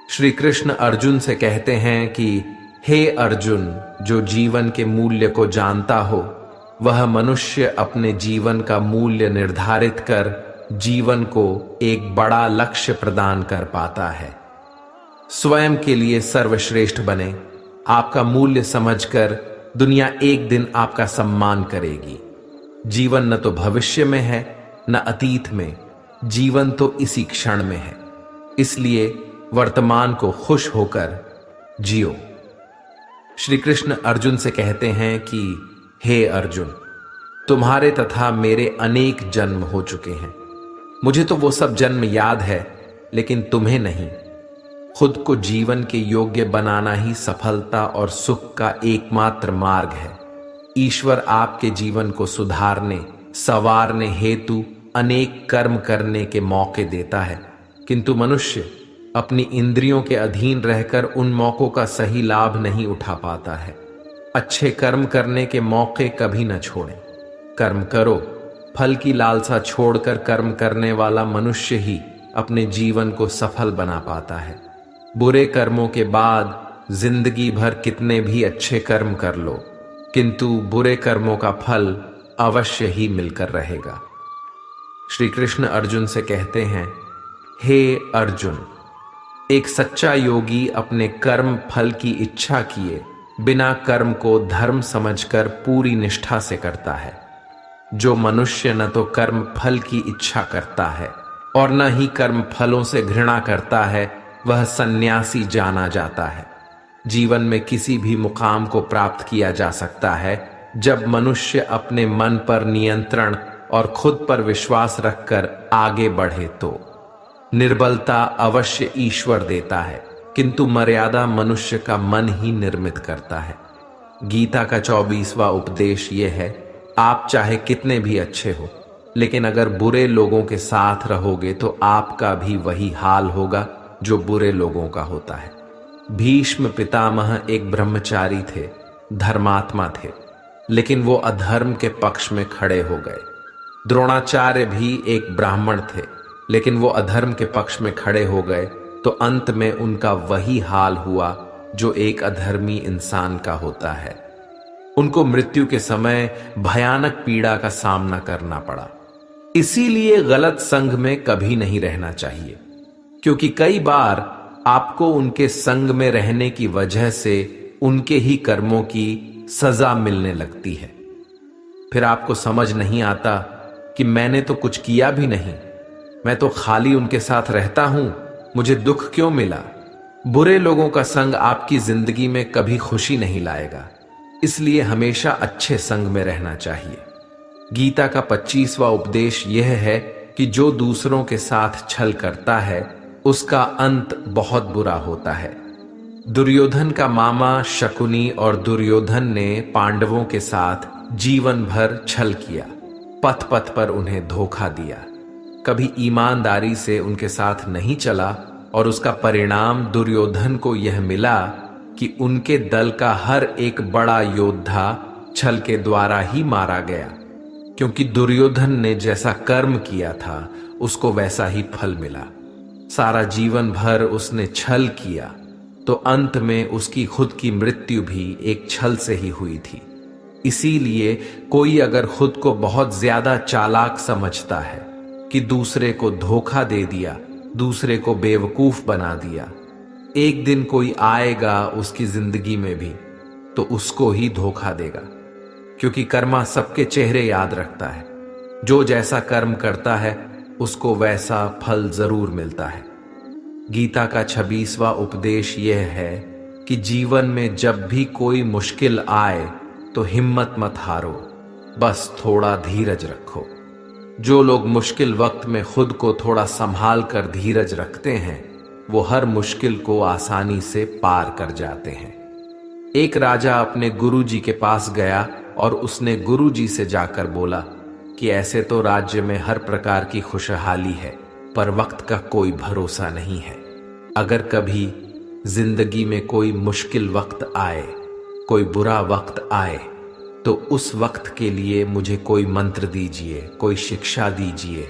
A: श्री कृष्ण अर्जुन से कहते हैं कि हे अर्जुन, जो जीवन के मूल्य को जानता हो वह मनुष्य अपने जीवन का मूल्य निर्धारित कर जीवन को एक बड़ा लक्ष्य प्रदान कर पाता है। स्वयं के लिए सर्वश्रेष्ठ बने। आपका मूल्य समझकर दुनिया एक दिन आपका सम्मान करेगी। जीवन न तो भविष्य में है न अतीत में, जीवन तो इसी क्षण में है। इसलिए वर्तमान को खुश होकर जियो। श्री कृष्ण अर्जुन से कहते हैं कि हे अर्जुन, तुम्हारे तथा मेरे अनेक जन्म हो चुके हैं। मुझे तो वो सब जन्म याद है, लेकिन तुम्हें नहीं। खुद को जीवन के योग्य बनाना ही सफलता और सुख का एकमात्र मार्ग है। ईश्वर आपके जीवन को सुधारने, संवारने हेतु अनेक कर्म करने के मौके देता है, किंतु मनुष्य अपनी इंद्रियों के अधीन रहकर उन मौकों का सही लाभ नहीं उठा पाता है। अच्छे कर्म करने के मौके कभी न छोड़ें। कर्म करो, फल की लालसा छोड़कर कर्म करने वाला मनुष्य ही अपने जीवन को सफल बना पाता है। बुरे कर्मों के बाद जिंदगी भर कितने भी अच्छे कर्म कर लो, किंतु बुरे कर्मों का फल अवश्य ही मिलकर रहेगा। श्री कृष्ण अर्जुन से कहते हैं, हे अर्जुन, एक सच्चा योगी अपने कर्म फल की इच्छा किए बिना कर्म को धर्म समझकर पूरी निष्ठा से करता है। जो मनुष्य न तो कर्म फल की इच्छा करता है और न ही कर्म फलों से घृणा करता है, वह सन्यासी जाना जाता है। जीवन में किसी भी मुकाम को प्राप्त किया जा सकता है जब मनुष्य अपने मन पर नियंत्रण और खुद पर विश्वास रखकर आगे बढ़े तो। निर्बलता अवश्य ईश्वर देता है, किंतु मर्यादा मनुष्य का मन ही निर्मित करता है। गीता का 24वां उपदेश यह है, आप चाहे कितने भी अच्छे हो, लेकिन अगर बुरे लोगों के साथ रहोगे तो आपका भी वही हाल होगा जो बुरे लोगों का होता है। भीष्म पितामह एक ब्रह्मचारी थे, धर्मात्मा थे, लेकिन वो अधर्म के पक्ष में खड़े हो गए। द्रोणाचार्य भी एक ब्राह्मण थे, लेकिन वो अधर्म के पक्ष में खड़े हो गए तो अंत में उनका वही हाल हुआ जो एक अधर्मी इंसान का होता है। उनको मृत्यु के समय भयानक पीड़ा का सामना करना पड़ा। इसीलिए गलत संग में कभी नहीं रहना चाहिए, क्योंकि कई बार आपको उनके संग में रहने की वजह से उनके ही कर्मों की सजा मिलने लगती है। फिर आपको समझ नहीं आता कि मैंने तो कुछ किया भी नहीं, मैं तो खाली उनके साथ रहता हूं, मुझे दुख क्यों मिला। बुरे लोगों का संग आपकी जिंदगी में कभी खुशी नहीं लाएगा, इसलिए हमेशा अच्छे संग में रहना चाहिए। गीता का 25वां उपदेश यह है कि जो दूसरों के साथ छल करता है उसका अंत बहुत बुरा होता है। दुर्योधन का मामा शकुनी और दुर्योधन ने पांडवों के साथ जीवन भर छल किया, पथ पथ पर उन्हें धोखा दिया, कभी ईमानदारी से उनके साथ नहीं चला और उसका परिणाम दुर्योधन को यह मिला कि उनके दल का हर एक बड़ा योद्धा छल के द्वारा ही मारा गया, क्योंकि दुर्योधन ने जैसा कर्म किया था उसको वैसा ही फल मिला। सारा जीवन भर उसने छल किया तो अंत में उसकी खुद की मृत्यु भी एक छल से ही हुई थी। इसीलिए कोई अगर खुद को बहुत ज्यादा चालाक समझता है कि दूसरे को धोखा दे दिया, दूसरे को बेवकूफ बना दिया, एक दिन कोई आएगा उसकी जिंदगी में भी तो उसको ही धोखा देगा, क्योंकि कर्मा सबके चेहरे याद रखता है। जो जैसा कर्म करता है उसको वैसा फल जरूर मिलता है। गीता का 26वां उपदेश यह है कि जीवन में जब भी कोई मुश्किल आए तो हिम्मत मत हारो, बस थोड़ा धीरज रखो। जो लोग मुश्किल वक्त में खुद को थोड़ा संभाल कर धीरज रखते हैं वो हर मुश्किल को आसानी से पार कर जाते हैं। एक राजा अपने गुरुजी के पास गया और उसने गुरुजी से जाकर बोला कि ऐसे तो राज्य में हर प्रकार की खुशहाली है, पर वक्त का कोई भरोसा नहीं है। अगर कभी जिंदगी में कोई मुश्किल वक्त आए, कोई बुरा वक्त आए, तो उस वक्त के लिए मुझे कोई मंत्र दीजिए, कोई शिक्षा दीजिए,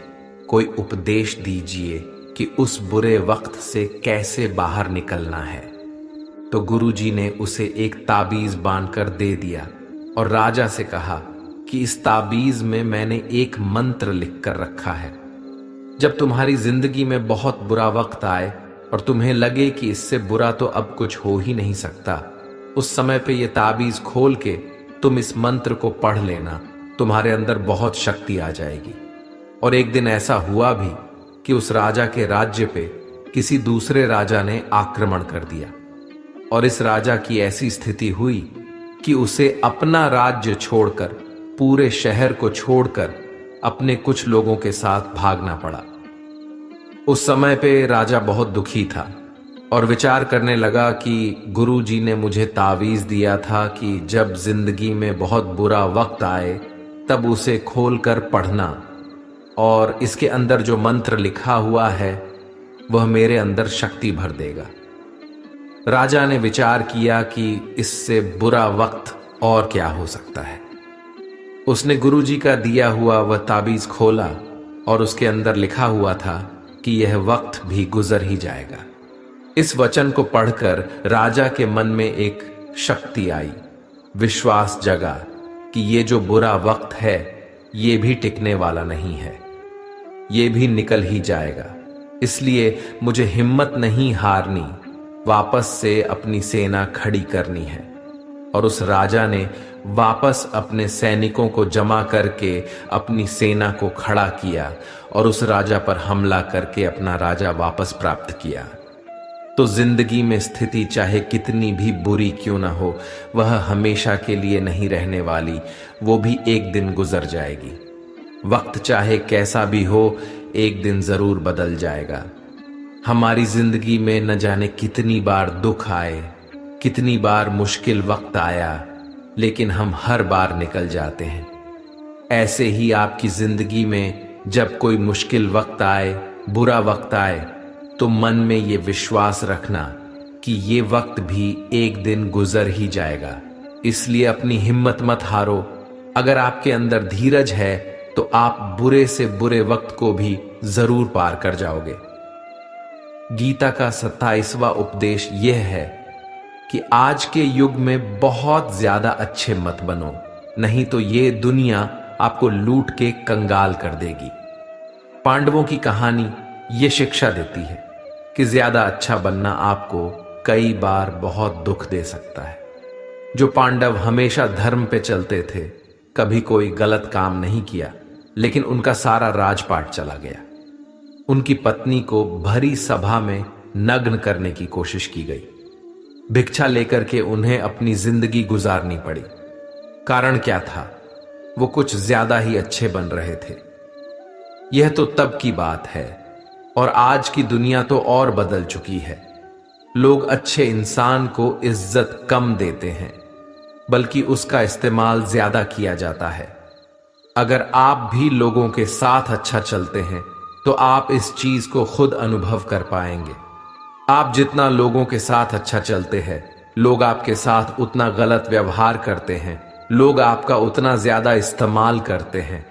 A: कोई उपदेश दीजिए कि उस बुरे वक्त से कैसे बाहर निकलना है। तो गुरुजी ने उसे एक ताबीज बांधकर दे दिया और राजा से कहा कि इस ताबीज में मैंने एक मंत्र लिख कर रखा है। जब तुम्हारी जिंदगी में बहुत बुरा वक्त आए और तुम्हें लगे कि इससे बुरा तो अब कुछ हो ही नहीं सकता, उस समय पे ये ताबीज खोल के तुम इस मंत्र को पढ़ लेना, तुम्हारे अंदर बहुत शक्ति आ जाएगी। और एक दिन ऐसा हुआ भी कि उस राजा के राज्य पे किसी दूसरे राजा ने आक्रमण कर दिया और इस राजा की ऐसी स्थिति हुई कि उसे अपना राज्य छोड़कर, पूरे शहर को छोड़कर अपने कुछ लोगों के साथ भागना पड़ा। उस समय पे राजा बहुत दुखी था और विचार करने लगा कि गुरुजी ने मुझे तावीज दिया था कि जब जिंदगी में बहुत बुरा वक्त आए तब उसे खोलकर पढ़ना, और इसके अंदर जो मंत्र लिखा हुआ है वह मेरे अंदर शक्ति भर देगा। राजा ने विचार किया कि इससे बुरा वक्त और क्या हो सकता है। उसने गुरुजी का दिया हुआ वह ताबीज खोला और उसके अंदर लिखा हुआ था कि यह वक्त भी गुजर ही जाएगा। इस वचन को पढ़कर राजा के मन में एक शक्ति आई, विश्वास जगा कि ये जो बुरा वक्त है ये भी टिकने वाला नहीं है, ये भी निकल ही जाएगा। इसलिए मुझे हिम्मत नहीं हारनी, वापस से अपनी सेना खड़ी करनी है। और उस राजा ने वापस अपने सैनिकों को जमा करके अपनी सेना को खड़ा किया और उस राजा पर हमला करके अपना राजा वापस प्राप्त किया। तो जिंदगी में स्थिति चाहे कितनी भी बुरी क्यों ना हो, वह हमेशा के लिए नहीं रहने वाली, वो भी एक दिन गुजर जाएगी। वक्त चाहे कैसा भी हो, एक दिन जरूर बदल जाएगा। हमारी जिंदगी में न जाने कितनी बार दुख आए, कितनी बार मुश्किल वक्त आया, लेकिन हम हर बार निकल जाते हैं। ऐसे ही आपकी जिंदगी में जब कोई मुश्किल वक्त आए, बुरा वक्त आए, तो मन में ये विश्वास रखना कि ये वक्त भी एक दिन गुजर ही जाएगा। इसलिए अपनी हिम्मत मत हारो। अगर आपके अंदर धीरज है तो आप बुरे से बुरे वक्त को भी जरूर पार कर जाओगे। गीता का 27वां उपदेश यह है कि आज के युग में बहुत ज्यादा अच्छे मत बनो, नहीं तो ये दुनिया आपको लूट के कंगाल कर देगी। पांडवों की कहानी ये शिक्षा देती है कि ज्यादा अच्छा बनना आपको कई बार बहुत दुख दे सकता है। जो पांडव हमेशा धर्म पे चलते थे, कभी कोई गलत काम नहीं किया, लेकिन उनका सारा राजपाट चला गया। उनकी पत्नी को भरी सभा में नग्न करने की कोशिश की गई। भिक्षा लेकर के उन्हें अपनी जिंदगी गुजारनी पड़ी। कारण क्या था? वो कुछ ज्यादा ही अच्छे बन रहे थे। यह तो तब की बात है, और आज की दुनिया तो और बदल चुकी है। लोग अच्छे इंसान को इज्जत कम देते हैं, बल्कि उसका इस्तेमाल ज्यादा किया जाता है। अगर आप भी लोगों के साथ अच्छा चलते हैं तो आप इस चीज को खुद अनुभव कर पाएंगे। आप जितना लोगों के साथ अच्छा चलते हैं, लोग आपके साथ उतना गलत व्यवहार करते हैं, लोग आपका उतना ज्यादा इस्तेमाल करते हैं।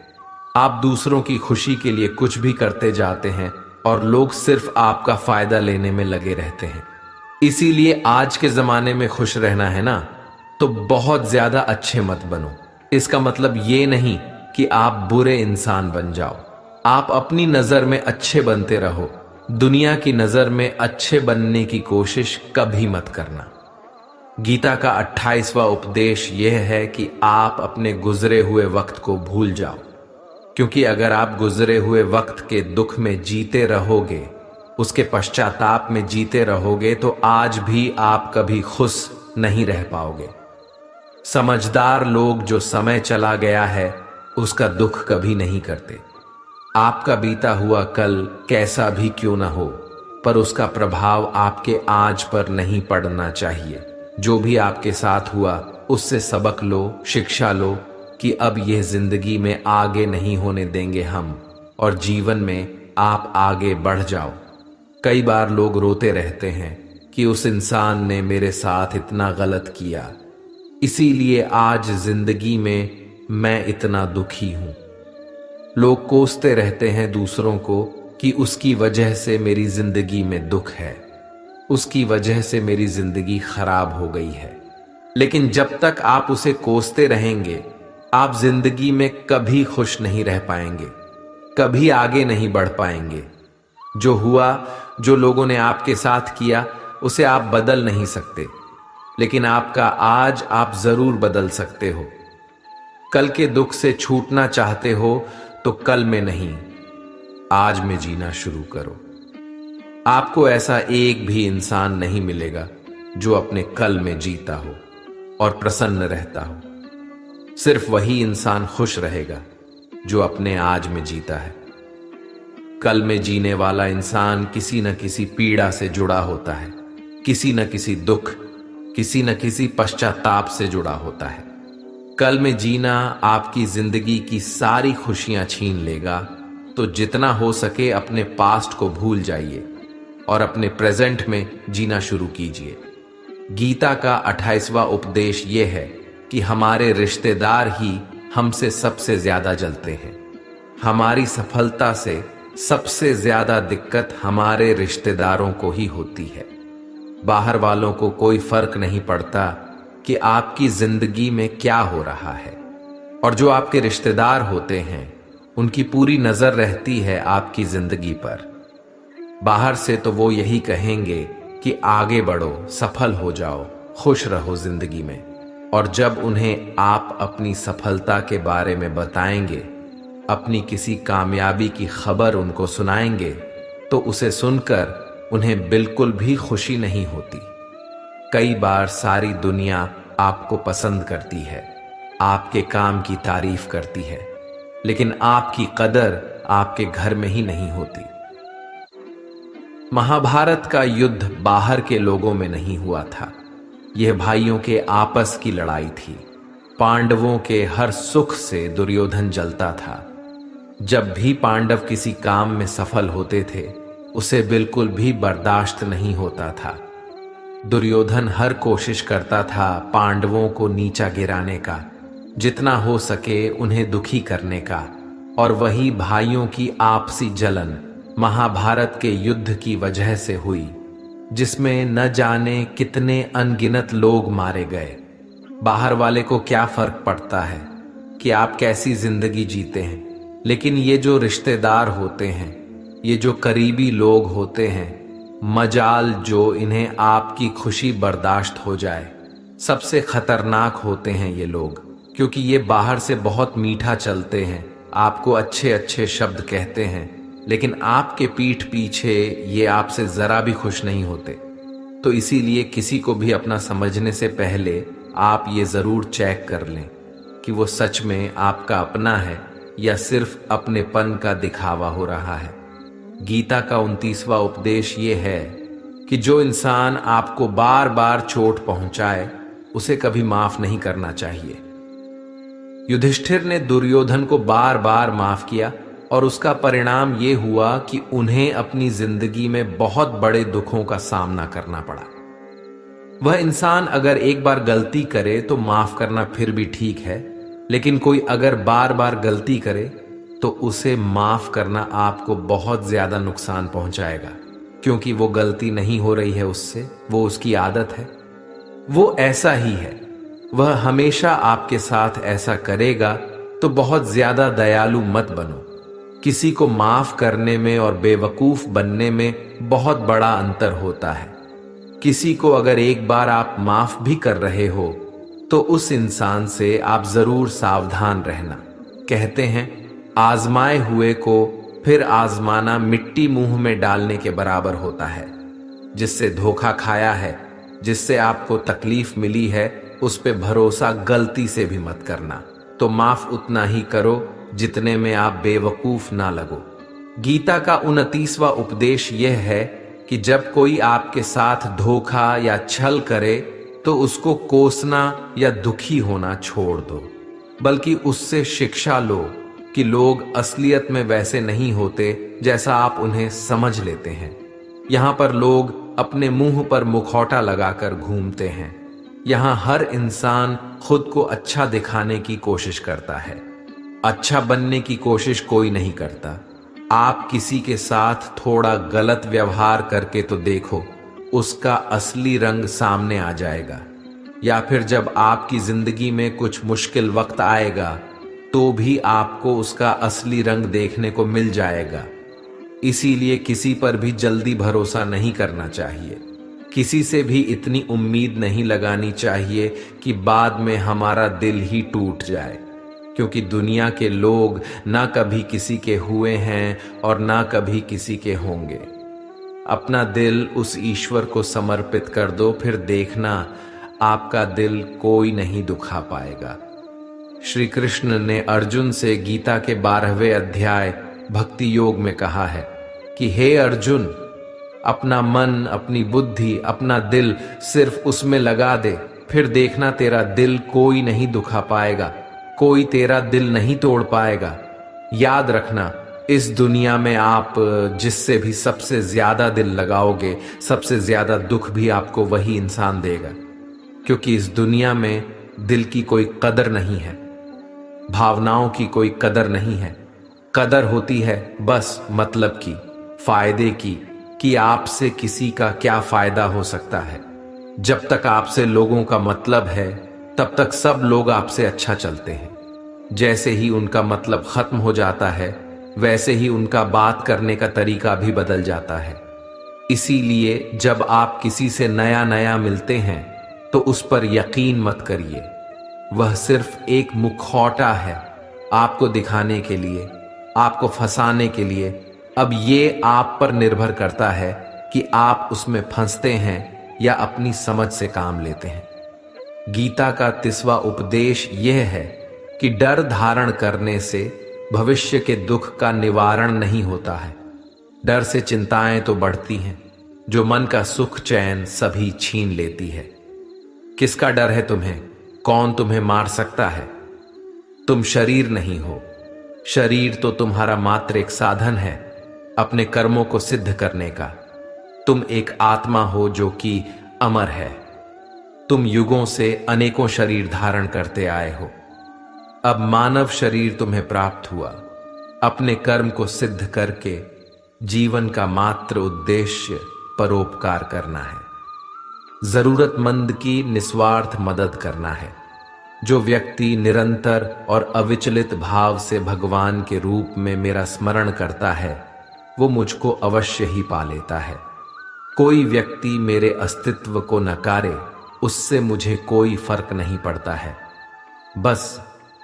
A: आप दूसरों की खुशी के लिए कुछ भी करते जाते हैं और लोग सिर्फ आपका फायदा लेने में लगे रहते हैं। इसीलिए आज के जमाने में खुश रहना है ना, तो बहुत ज्यादा अच्छे मत बनो। इसका मतलब ये नहीं कि आप बुरे इंसान बन जाओ। आप अपनी नजर में अच्छे बनते रहो। दुनिया की नजर में अच्छे बनने की कोशिश कभी मत करना। गीता का 28वां उपदेश यह है कि आप अपने गुजरे हुए वक्त को भूल जाओ, क्योंकि अगर आप गुजरे हुए वक्त के दुख में जीते रहोगे, उसके पश्चाताप में जीते रहोगे, तो आज भी आप कभी खुश नहीं रह पाओगे। समझदार लोग जो समय चला गया है उसका दुख कभी नहीं करते। आपका बीता हुआ कल कैसा भी क्यों ना हो, पर उसका प्रभाव आपके आज पर नहीं पड़ना चाहिए। जो भी आपके साथ हुआ उससे सबक लो, शिक्षा लो कि अब यह जिंदगी में आगे नहीं होने देंगे हम, और जीवन में आप आगे बढ़ जाओ। कई बार लोग रोते रहते हैं कि उस इंसान ने मेरे साथ इतना गलत किया, इसीलिए आज जिंदगी में मैं इतना दुखी हूं। लोग कोसते रहते हैं दूसरों को कि उसकी वजह से मेरी जिंदगी में दुख है, उसकी वजह से मेरी जिंदगी खराब हो गई है। लेकिन जब तक आप उसे कोसते रहेंगे, आप जिंदगी में कभी खुश नहीं रह पाएंगे, कभी आगे नहीं बढ़ पाएंगे। जो हुआ, जो लोगों ने आपके साथ किया, उसे आप बदल नहीं सकते, लेकिन आपका आज आप जरूर बदल सकते हो। कल के दुख से छूटना चाहते हो तो कल में नहीं, आज में जीना शुरू करो। आपको ऐसा एक भी इंसान नहीं मिलेगा जो अपने कल में जीता हो और प्रसन्न रहता हो। सिर्फ वही इंसान खुश रहेगा जो अपने आज में जीता है। कल में जीने वाला इंसान किसी न किसी पीड़ा से जुड़ा होता है, किसी न किसी दुख, किसी न किसी पश्चाताप से जुड़ा होता है। कल में जीना आपकी जिंदगी की सारी खुशियां छीन लेगा, तो जितना हो सके अपने पास्ट को भूल जाइए। और अपने प्रेजेंट में जीना शुरू कीजिए। गीता का 28वां उपदेश यह है कि हमारे रिश्तेदार ही हमसे सबसे ज्यादा जलते हैं। हमारी सफलता से सबसे ज्यादा दिक्कत हमारे रिश्तेदारों को ही होती है। बाहर वालों को कोई फर्क नहीं पड़ता कि आपकी जिंदगी में क्या हो रहा है, और जो आपके रिश्तेदार होते हैं उनकी पूरी नजर रहती है आपकी जिंदगी पर। बाहर से तो वो यही कहेंगे कि आगे बढ़ो, सफल हो जाओ, खुश रहो जिंदगी में, और जब उन्हें आप अपनी सफलता के बारे में बताएंगे, अपनी किसी कामयाबी की खबर उनको सुनाएंगे, तो उसे सुनकर उन्हें बिल्कुल भी खुशी नहीं होती। कई बार सारी दुनिया आपको पसंद करती है, आपके काम की तारीफ करती है, लेकिन आपकी कदर आपके घर में ही नहीं होती। महाभारत का युद्ध बाहर के लोगों में नहीं हुआ था, यह भाइयों के आपस की लड़ाई थी। पांडवों के हर सुख से दुर्योधन जलता था। जब भी पांडव किसी काम में सफल होते थे, उसे बिल्कुल भी बर्दाश्त नहीं होता था। दुर्योधन हर कोशिश करता था पांडवों को नीचा गिराने का, जितना हो सके उन्हें दुखी करने का, और वही भाइयों की आपसी जलन महाभारत के युद्ध की वजह से हुई, जिसमें न जाने कितने अनगिनत लोग मारे गए। बाहर वाले को क्या फर्क पड़ता है कि आप कैसी जिंदगी जीते हैं, लेकिन ये जो रिश्तेदार होते हैं, ये जो करीबी लोग होते हैं, मजाल जो इन्हें आपकी खुशी बर्दाश्त हो जाए, सबसे खतरनाक होते हैं ये लोग, क्योंकि ये बाहर से बहुत मीठा चलते हैं, आपको अच्छे अच्छे शब्द कहते हैं, लेकिन आपके पीठ पीछे ये आपसे जरा भी खुश नहीं होते। तो इसीलिए किसी को भी अपना समझने से पहले आप ये जरूर चेक कर लें कि वो सच में आपका अपना है या सिर्फ अपनेपन का दिखावा हो रहा है। गीता का 29वां उपदेश ये है कि जो इंसान आपको बार बार चोट पहुंचाए, उसे कभी माफ नहीं करना चाहिए। युधिष्ठिर ने दुर्योधन को बार बार माफ किया, और उसका परिणाम ये हुआ कि उन्हें अपनी जिंदगी में बहुत बड़े दुखों का सामना करना पड़ा। वह इंसान अगर एक बार गलती करे तो माफ करना फिर भी ठीक है, लेकिन कोई अगर बार बार गलती करे तो उसे माफ करना आपको बहुत ज्यादा नुकसान पहुंचाएगा, क्योंकि वो गलती नहीं हो रही है उससे, वो उसकी आदत है, वो ऐसा ही है, वह हमेशा आपके साथ ऐसा करेगा। तो बहुत ज्यादा दयालु मत बनो। किसी को माफ करने में और बेवकूफ बनने में बहुत बड़ा अंतर होता है। किसी को अगर एक बार आप माफ भी कर रहे हो तो उस इंसान से आप जरूर सावधान रहना। कहते हैं, आजमाए हुए को फिर आजमाना मिट्टी मुंह में डालने के बराबर होता है। जिससे धोखा खाया है, जिससे आपको तकलीफ मिली है, उस पे भरोसा गलती से भी मत करना। तो माफ उतना ही करो जितने में आप बेवकूफ ना लगो। गीता का 29वां उपदेश यह है कि जब कोई आपके साथ धोखा या छल करे तो उसको कोसना या दुखी होना छोड़ दो, बल्कि उससे शिक्षा लो कि लोग असलियत में वैसे नहीं होते जैसा आप उन्हें समझ लेते हैं। यहाँ पर लोग अपने मुंह पर मुखौटा लगाकर घूमते हैं। यहाँ हर इंसान खुद को अच्छा दिखाने की कोशिश करता है, अच्छा बनने की कोशिश कोई नहीं करता। आप किसी के साथ थोड़ा गलत व्यवहार करके तो देखो, उसका असली रंग सामने आ जाएगा। या फिर जब आपकी जिंदगी में कुछ मुश्किल वक्त आएगा तो भी आपको उसका असली रंग देखने को मिल जाएगा। इसीलिए किसी पर भी जल्दी भरोसा नहीं करना चाहिए। किसी से भी इतनी उम्मीद नहीं लगानी चाहिए कि बाद में हमारा दिल ही टूट जाए, क्योंकि दुनिया के लोग ना कभी किसी के हुए हैं और ना कभी किसी के होंगे। अपना दिल उस ईश्वर को समर्पित कर दो, फिर देखना आपका दिल कोई नहीं दुखा पाएगा। श्री कृष्ण ने अर्जुन से गीता के 12वें अध्याय भक्ति योग में कहा है कि हे अर्जुन, अपना मन, अपनी बुद्धि, अपना दिल सिर्फ उसमें लगा दे, फिर देखना तेरा दिल कोई नहीं दुखा पाएगा, कोई तेरा दिल नहीं तोड़ पाएगा। याद रखना, इस दुनिया में आप जिससे भी सबसे ज्यादा दिल लगाओगे, सबसे ज्यादा दुख भी आपको वही इंसान देगा, क्योंकि इस दुनिया में दिल की कोई कदर नहीं है, भावनाओं की कोई कदर नहीं है। कदर होती है बस मतलब की, फायदे की, कि आपसे किसी का क्या फायदा हो सकता है। जब तक आपसे लोगों का मतलब है तब तक सब लोग आपसे अच्छा चलते हैं। जैसे ही उनका मतलब खत्म हो जाता है वैसे ही उनका बात करने का तरीका भी बदल जाता है। इसीलिए जब आप किसी से नया नया मिलते हैं तो उस पर यकीन मत करिए, वह सिर्फ एक मुखौटा है आपको दिखाने के लिए, आपको फंसाने के लिए। अब ये आप पर निर्भर करता है कि आप उसमें फंसते हैं या अपनी समझ से काम लेते हैं। गीता का 30वां उपदेश यह है कि डर धारण करने से भविष्य के दुख का निवारण नहीं होता है। डर से चिंताएं तो बढ़ती हैं, जो मन का सुख चैन सभी छीन लेती है। किसका डर है तुम्हें? कौन तुम्हें मार सकता है? तुम शरीर नहीं हो। शरीर तो तुम्हारा मात्र एक साधन है अपने कर्मों को सिद्ध करने का। तुम एक आत्मा हो जो कि अमर है। तुम युगों से अनेकों शरीर धारण करते आए हो। अब मानव शरीर तुम्हें प्राप्त हुआ। अपने कर्म को सिद्ध करके जीवन का मात्र उद्देश्य परोपकार करना है, जरूरतमंद की निस्वार्थ मदद करना है। जो व्यक्ति निरंतर और अविचलित भाव से भगवान के रूप में मेरा स्मरण करता है वो मुझको अवश्य ही पा लेता है। कोई व्यक्ति मेरे अस्तित्व को नकारे उससे मुझे कोई फर्क नहीं पड़ता है। बस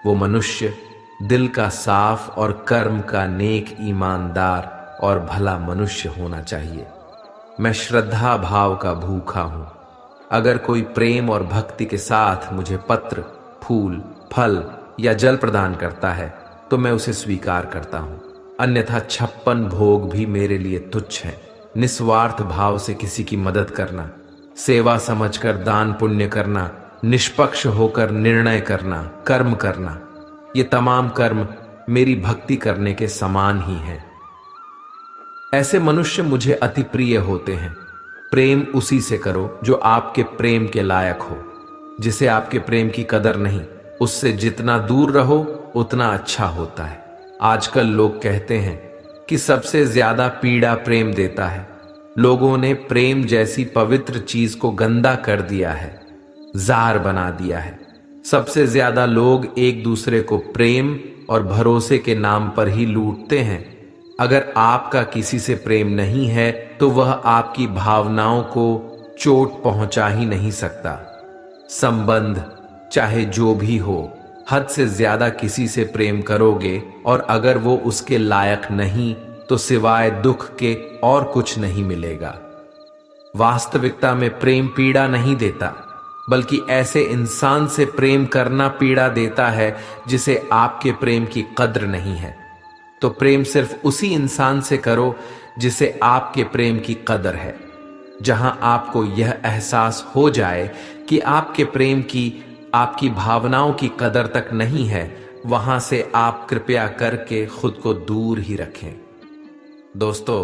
A: वो मनुष्य दिल का साफ और कर्म का नेक, ईमानदार और भला मनुष्य होना चाहिए। मैं श्रद्धा भाव का भूखा हूं। अगर कोई प्रेम और भक्ति के साथ मुझे पत्र, फूल, फल या जल प्रदान करता है तो मैं उसे स्वीकार करता हूं, अन्यथा 56 भोग भी मेरे लिए तुच्छ हैं। निस्वार्थ भाव से किसी की मदद करना, सेवा समझकर दान पुण्य करना, निष्पक्ष होकर निर्णय करना, कर्म करना, ये तमाम कर्म मेरी भक्ति करने के समान ही हैं। ऐसे मनुष्य मुझे अति प्रिय होते हैं। प्रेम उसी से करो जो आपके प्रेम के लायक हो। जिसे आपके प्रेम की कदर नहीं, उससे जितना दूर रहो उतना अच्छा होता है। आजकल लोग कहते हैं कि सबसे ज्यादा पीड़ा प्रेम देता है। लोगों ने प्रेम जैसी पवित्र चीज को गंदा कर दिया है, जार बना दिया है। सबसे ज्यादा लोग एक दूसरे को प्रेम और भरोसे के नाम पर ही लूटते हैं। अगर आपका किसी से प्रेम नहीं है तो वह आपकी भावनाओं को चोट पहुंचा ही नहीं सकता। संबंध चाहे जो भी हो, हद से ज्यादा किसी से प्रेम करोगे और अगर वो उसके लायक नहीं तो सिवाय दुख के और कुछ नहीं मिलेगा। वास्तविकता में प्रेम पीड़ा नहीं देता, बल्कि ऐसे इंसान से प्रेम करना पीड़ा देता है जिसे आपके प्रेम की कद्र नहीं है। तो प्रेम सिर्फ उसी इंसान से करो जिसे आपके प्रेम की कदर है। जहां आपको यह एहसास हो जाए कि आपके प्रेम की, आपकी भावनाओं की कदर तक नहीं है, वहां से आप कृपया करके खुद को दूर ही रखें। दोस्तों,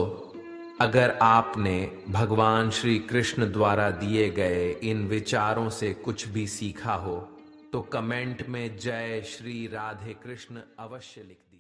A: अगर आपने भगवान श्री कृष्ण द्वारा दिए गए इन विचारों से कुछ भी सीखा हो तो कमेंट में जय श्री राधे कृष्ण अवश्य लिख दीजिए।